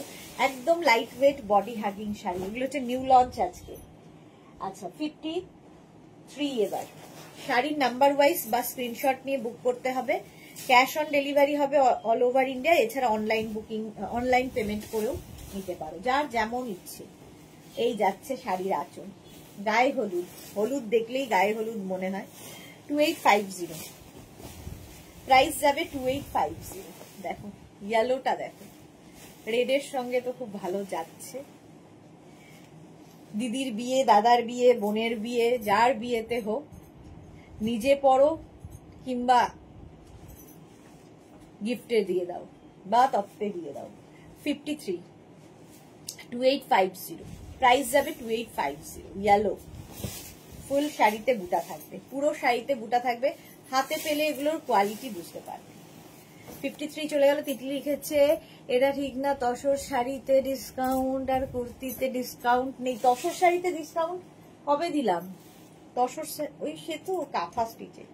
একদম light weight body hugging sari. এগুলো হচ্ছে নিউ লঞ্চ আজকে। আচ্ছা 53 এবার শাড়ির নাম্বার ওয়াইজ বা স্ক্রিনশট নিয়ে বুক করতে হবে। ক্যাশ অন ডেলিভারি হবে অল ওভার ইন্ডিয়া। এছাড়া অনলাইন বুকিং, অনলাইন পেমেন্ট করেও নিতে পারো, যার যেমন ইচ্ছে। এই যাচ্ছে শাড়ির আঁচল, গায়ে হলুদ। হলুদ দেখলেই গায়ে হলুদ মনে হয়। 2850 প্রাইস যাবে 2850। দেখো ইয়েলোটা, দেখো রেডের সঙ্গে তো খুব ভালো যাচ্ছে। দিদির বিয়ে, দাদার বিয়ে, বোনের বিয়ে, যার বিয়েতে হোক, নিজে পরো কিংবা গিফটে দিয়ে দাও বা তত্ত্বে দিয়ে দাও। 53, 2850 প্রাইস যাবে 2850। ইয়েলো, ফুল শাড়িতে বুটা থাকবে, পুরো শাড়িতে বুটা থাকবে। হাতে পেলে এগুলোর কোয়ালিটি বুঝতে পারবে। 53 চলে গেল। তিতলি লিখেছে এটা ঠিক না, তসর শাড়িতে ডিসকাউন্ট আর কুর্তিতে ডিসকাউন্ট নেই। তসর শাড়িতে ডিসকাউন্ট কবে দিলাম? তসর ওই সে তো কাঁথা স্টিচে।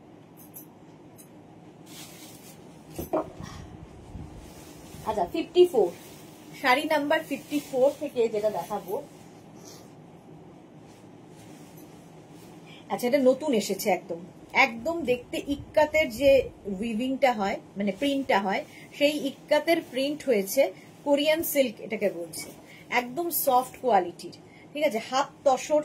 আচ্ছা 54 শাড়ি নাম্বার 54 থেকে যেটা দেখাবো, আচ্ছা এটা নতুন এসেছে, একদম একদম দেখতে ইক্কাতের যে উইভিংটা হয়, মানে প্রিন্টটা হয়, সেই ইক্কাতের প্রিন্ট হয়েছে। কোরিয়ান সিল্ক এটাকে বলছে, একদম সফট কোয়ালিটির। ঠিক আছে, হাফ তসর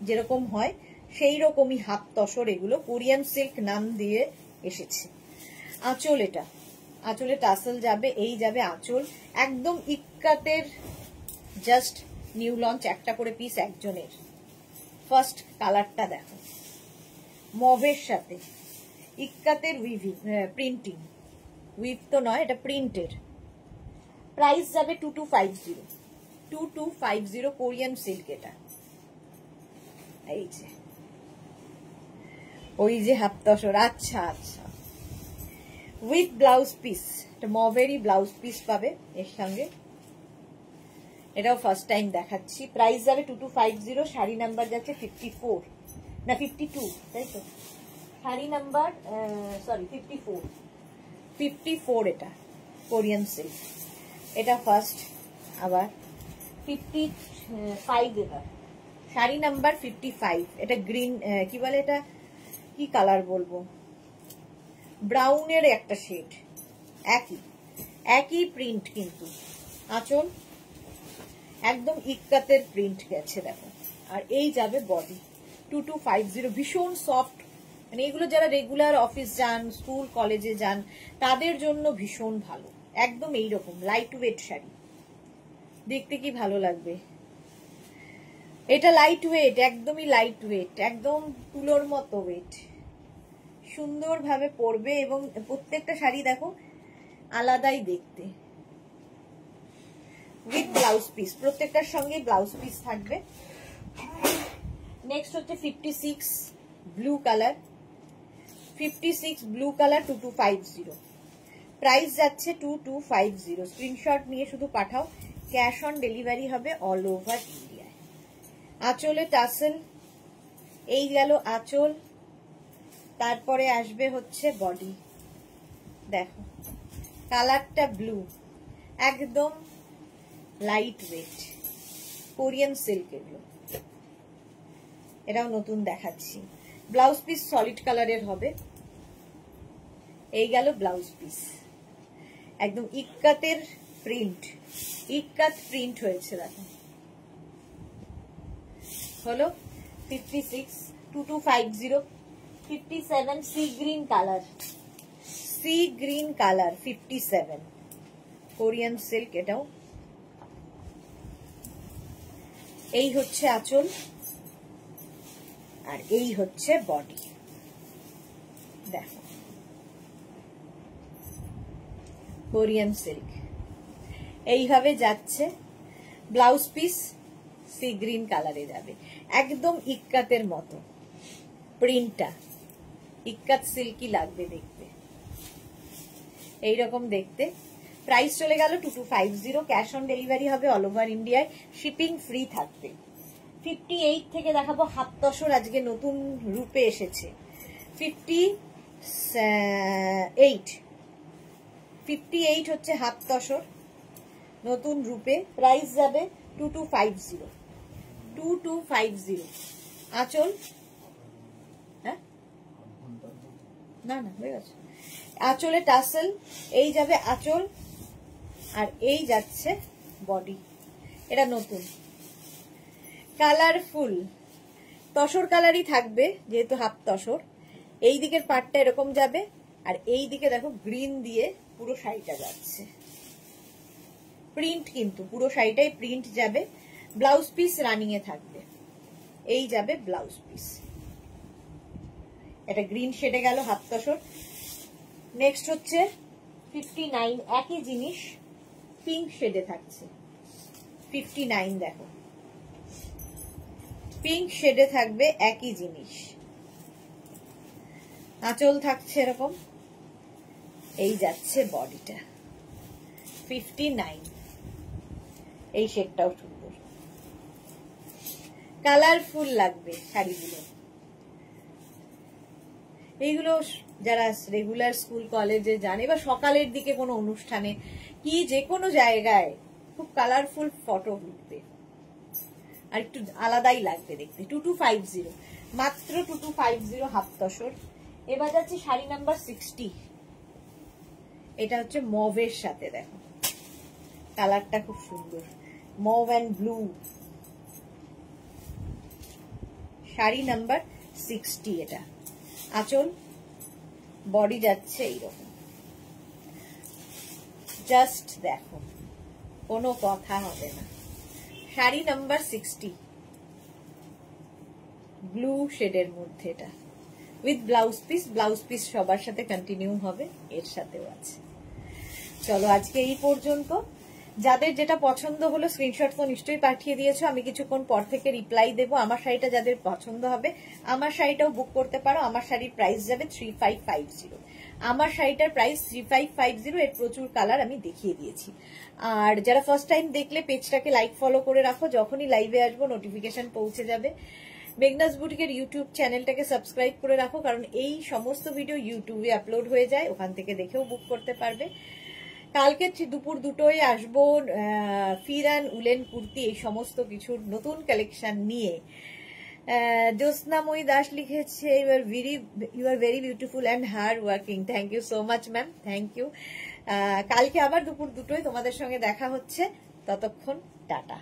যেরকম হয় সেই রকমই হাফ তসর এগুলো। কোরিয়ান সিল্ক নাম দিয়ে এসেছে। আঁচল, এটা আঁচলে টাসেল যাবে। এই যাবে আঁচল, একদম ইক্কাতের জাস্ট নিউ লঞ্চ, একটা করে পিস একজনের। ফার্স্ট কালারটা দেখো, মভের সাথে ইক্কাতের উইভিং, প্রিন্টিং, উইভ তো নয়, এটা প্রিন্টের। প্রাইস যাবে 2250, 2250 কোরিয়ান সিল্ক। এটা এই যে ওই যে হাফ তসর। আচ্ছা আচ্ছা, উইথ ব্লাউজ পিস, এটা মভেরি ব্লাউজ পিস পাবে এর সঙ্গে। এটাও ফার্স্ট টাইম দেখাচ্ছি। প্রাইস যাবে 2250, শাড়ি নাম্বার যাচ্ছে 54 না 52, তাই তো? শাড়ি নাম্বার সরি 54, এটা কোরিয়ান সিল্ক। এটা ফার্স্ট, আবার 55 এবার শাড়ি নাম্বার 55। এটা গ্রিন কি বলে, এটা কি কালার বলবো, ব্রাউনের একটা শেড, একই প্রিন্ট কিন্তু আঁচল একদম ইক্কাতের প্রিন্ট গেছে দেখো। আর এই যাবে বডি 2250, ভীষণ সফট, মানে এগুলো যারা রেগুলার অফিস যান, স্কুল কলেজে যান, তাদের জন্য ভীষণ ভালো। একদম এইরকম লাইট ওয়েট শাড়ি, দেখতে কি ভালো লাগবে। এটা লাইট ওয়েট, একদমই লাইট ওয়েট, একদম তুলোর মতো ওয়েট, সুন্দরভাবে পরবে। এবং প্রত্যেকটা শাড়ি দেখো আলাদাই দেখতে, উইথ ব্লাউজ পিস, প্রত্যেকটার সঙ্গে ব্লাউজ পিস থাকবে। নেক্সট হচ্ছে 56 blue colour, 56 blue colour 2250, price যাচ্ছে 2250। স্ক্রিনশট নিয়ে শুধু পাঠাও, ক্যাশ অন ডেলিভারি হবে অল ওভার ইন্ডিয়ায়। আঁচলে টাসেল, এই গেল আঁচল। তারপরে আসবে হচ্ছে বডি, দেখো কালারটা ব্লু, একদম লাইট ওয়েট কোরিয়ান সিল্ক এগুলো। এটাও নতুন দেখাচ্ছি। ব্লাউজ পিস সলিড কালারের হবে। এই গেল ব্লাউজ পিস, একদম ইক্কাতের প্রিন্ট, ইক্কাত প্রিন্ট হয়েছে দেখো। হলো 56, 2250, 57 C green colour, C green colour 57 Korean silk. এটাও এই হচ্ছে আঁচল, আর এই হচ্ছে বডি, দেখো কোরিয়ান সিল্ক এইভাবে যাচ্ছে। ব্লাউজ পিস সি গ্রিন কালারে যাবে, একদম ইক্কাতের মতো প্রিন্টটা, ইক্কাত সিল্কি লাগবে দেখতে, এইরকম দেখতে। প্রাইস চলে গেল 2250, ক্যাশ অন ডেলিভারি হবে অল ওভার ইন্ডিয়ায়, শিপিং ফ্রি থাকবে। 58 থেকে দেখাবো হাফ তসর, আজকে নতুন রূপে এসেছে। 58 হচ্ছে হাফ তসর নতুন রূপে। প্রাইস যাবে 2250, 2250। আঁচল, হ্যাঁ না না হয়ে গেছে। আঁচলে টাসেল, এই যাবে আঁচল, আর এই যাচ্ছে বডি। এটা নতুন কালারফুল তসর কালারই থাকবে, যেহেতু হাফ তসর। এই দিকের পাটটা এরকম যাবে, আর এই দিকে দেখো গ্রিন দিয়ে পুরো শাড়িটা যাচ্ছে। প্রিন্ট কিন্তু পুরো শাড়িটাই প্রিন্ট যাবে। ব্লাউজ পিস রানিং এ থাকবে, এই যাবে ব্লাউজ পিস। এটা গ্রিন শেডে গেল হাফ তসর। নেক্সট হচ্ছে 59, একই জিনিস পিঙ্ক শেডে থাকছে। 59 দেখো পিঙ্ক শেডে থাকবে, একই জিনিস। আঁচল থাকছে এরকম, এই যাচ্ছে বডিটা। 59, এই শেডটাও সুন্দর, কালারফুল লাগবে শাড়িগুলো। এইগুলো যারা রেগুলার স্কুল কলেজে যান, এবার সকালের দিকে কোনো অনুষ্ঠানে কি যে কোনো জায়গায় খুব কালারফুল ফটো উঠবে, আর একটু আলাদাই লাগবে দেখতে। 2250, মাত্র 2250 হাফ তসর। এবার যাচ্ছে শাড়ি নাম্বার 60, এটা হচ্ছে মভের সাথে, দেখো কালারটা খুব সুন্দর, mauve and blue. Sari number 60 এটা। আঁচল, বডি যাচ্ছে এইরকম, জাস্ট দেখো কোনো কথা হবে না। শাড়ি নাম্বার 60 ব্লু শেডের মধ্যে, এটা with blouse piece. Blouse piece সবার সাথে কন্টিনিউ হবে, এর সাথেও আছে। চলো আজকে এই পর্যন্ত। যাদের যেটা পছন্দ হলো স্ক্রিনশট তো নিশ্চয়ই পাঠিয়ে দিয়েছো, আমি কিছুক্ষণ পর থেকে রিপ্লাই দেবো। আমার শাড়িটা যাদের পছন্দ হবে আমার শাড়িটাও বুক করতে পারো। আমার শাড়ির প্রাইস যাবে 3550। আমার শাড়িটার প্রাইস 3550। এর প্রচুর কালার আমি দেখিয়ে দিয়েছি। আর যারা ফার্স্ট টাইম দেখলে পেজটাকে লাইক ফলো করে রাখো, যখনই লাইভে আসবো নোটিফিকেশন পৌঁছে যাবে। মেঘনাস বুটিকের ইউটিউব চ্যানেলটাকে সাবস্ক্রাইব করে রাখো, কারণ এই সমস্ত ভিডিও ইউটিউবে আপলোড হয়ে যায়, ওখান থেকে দেখেও বুক করতে পারবে। কালকে দুপুর 2টোয় আসবো ফিরান উলেন কুর্তি এই সমস্ত কিছুর নতুন কালেকশন নিয়ে। জ্যোৎস্নাময়ী দাস লিখেছে you are very beautiful and hard working. Thank you so much ma'am, thank you. কালকে আবার দুপুর 2টোয় তোমাদের সঙ্গে দেখা হচ্ছে, ততক্ষণ টাটা।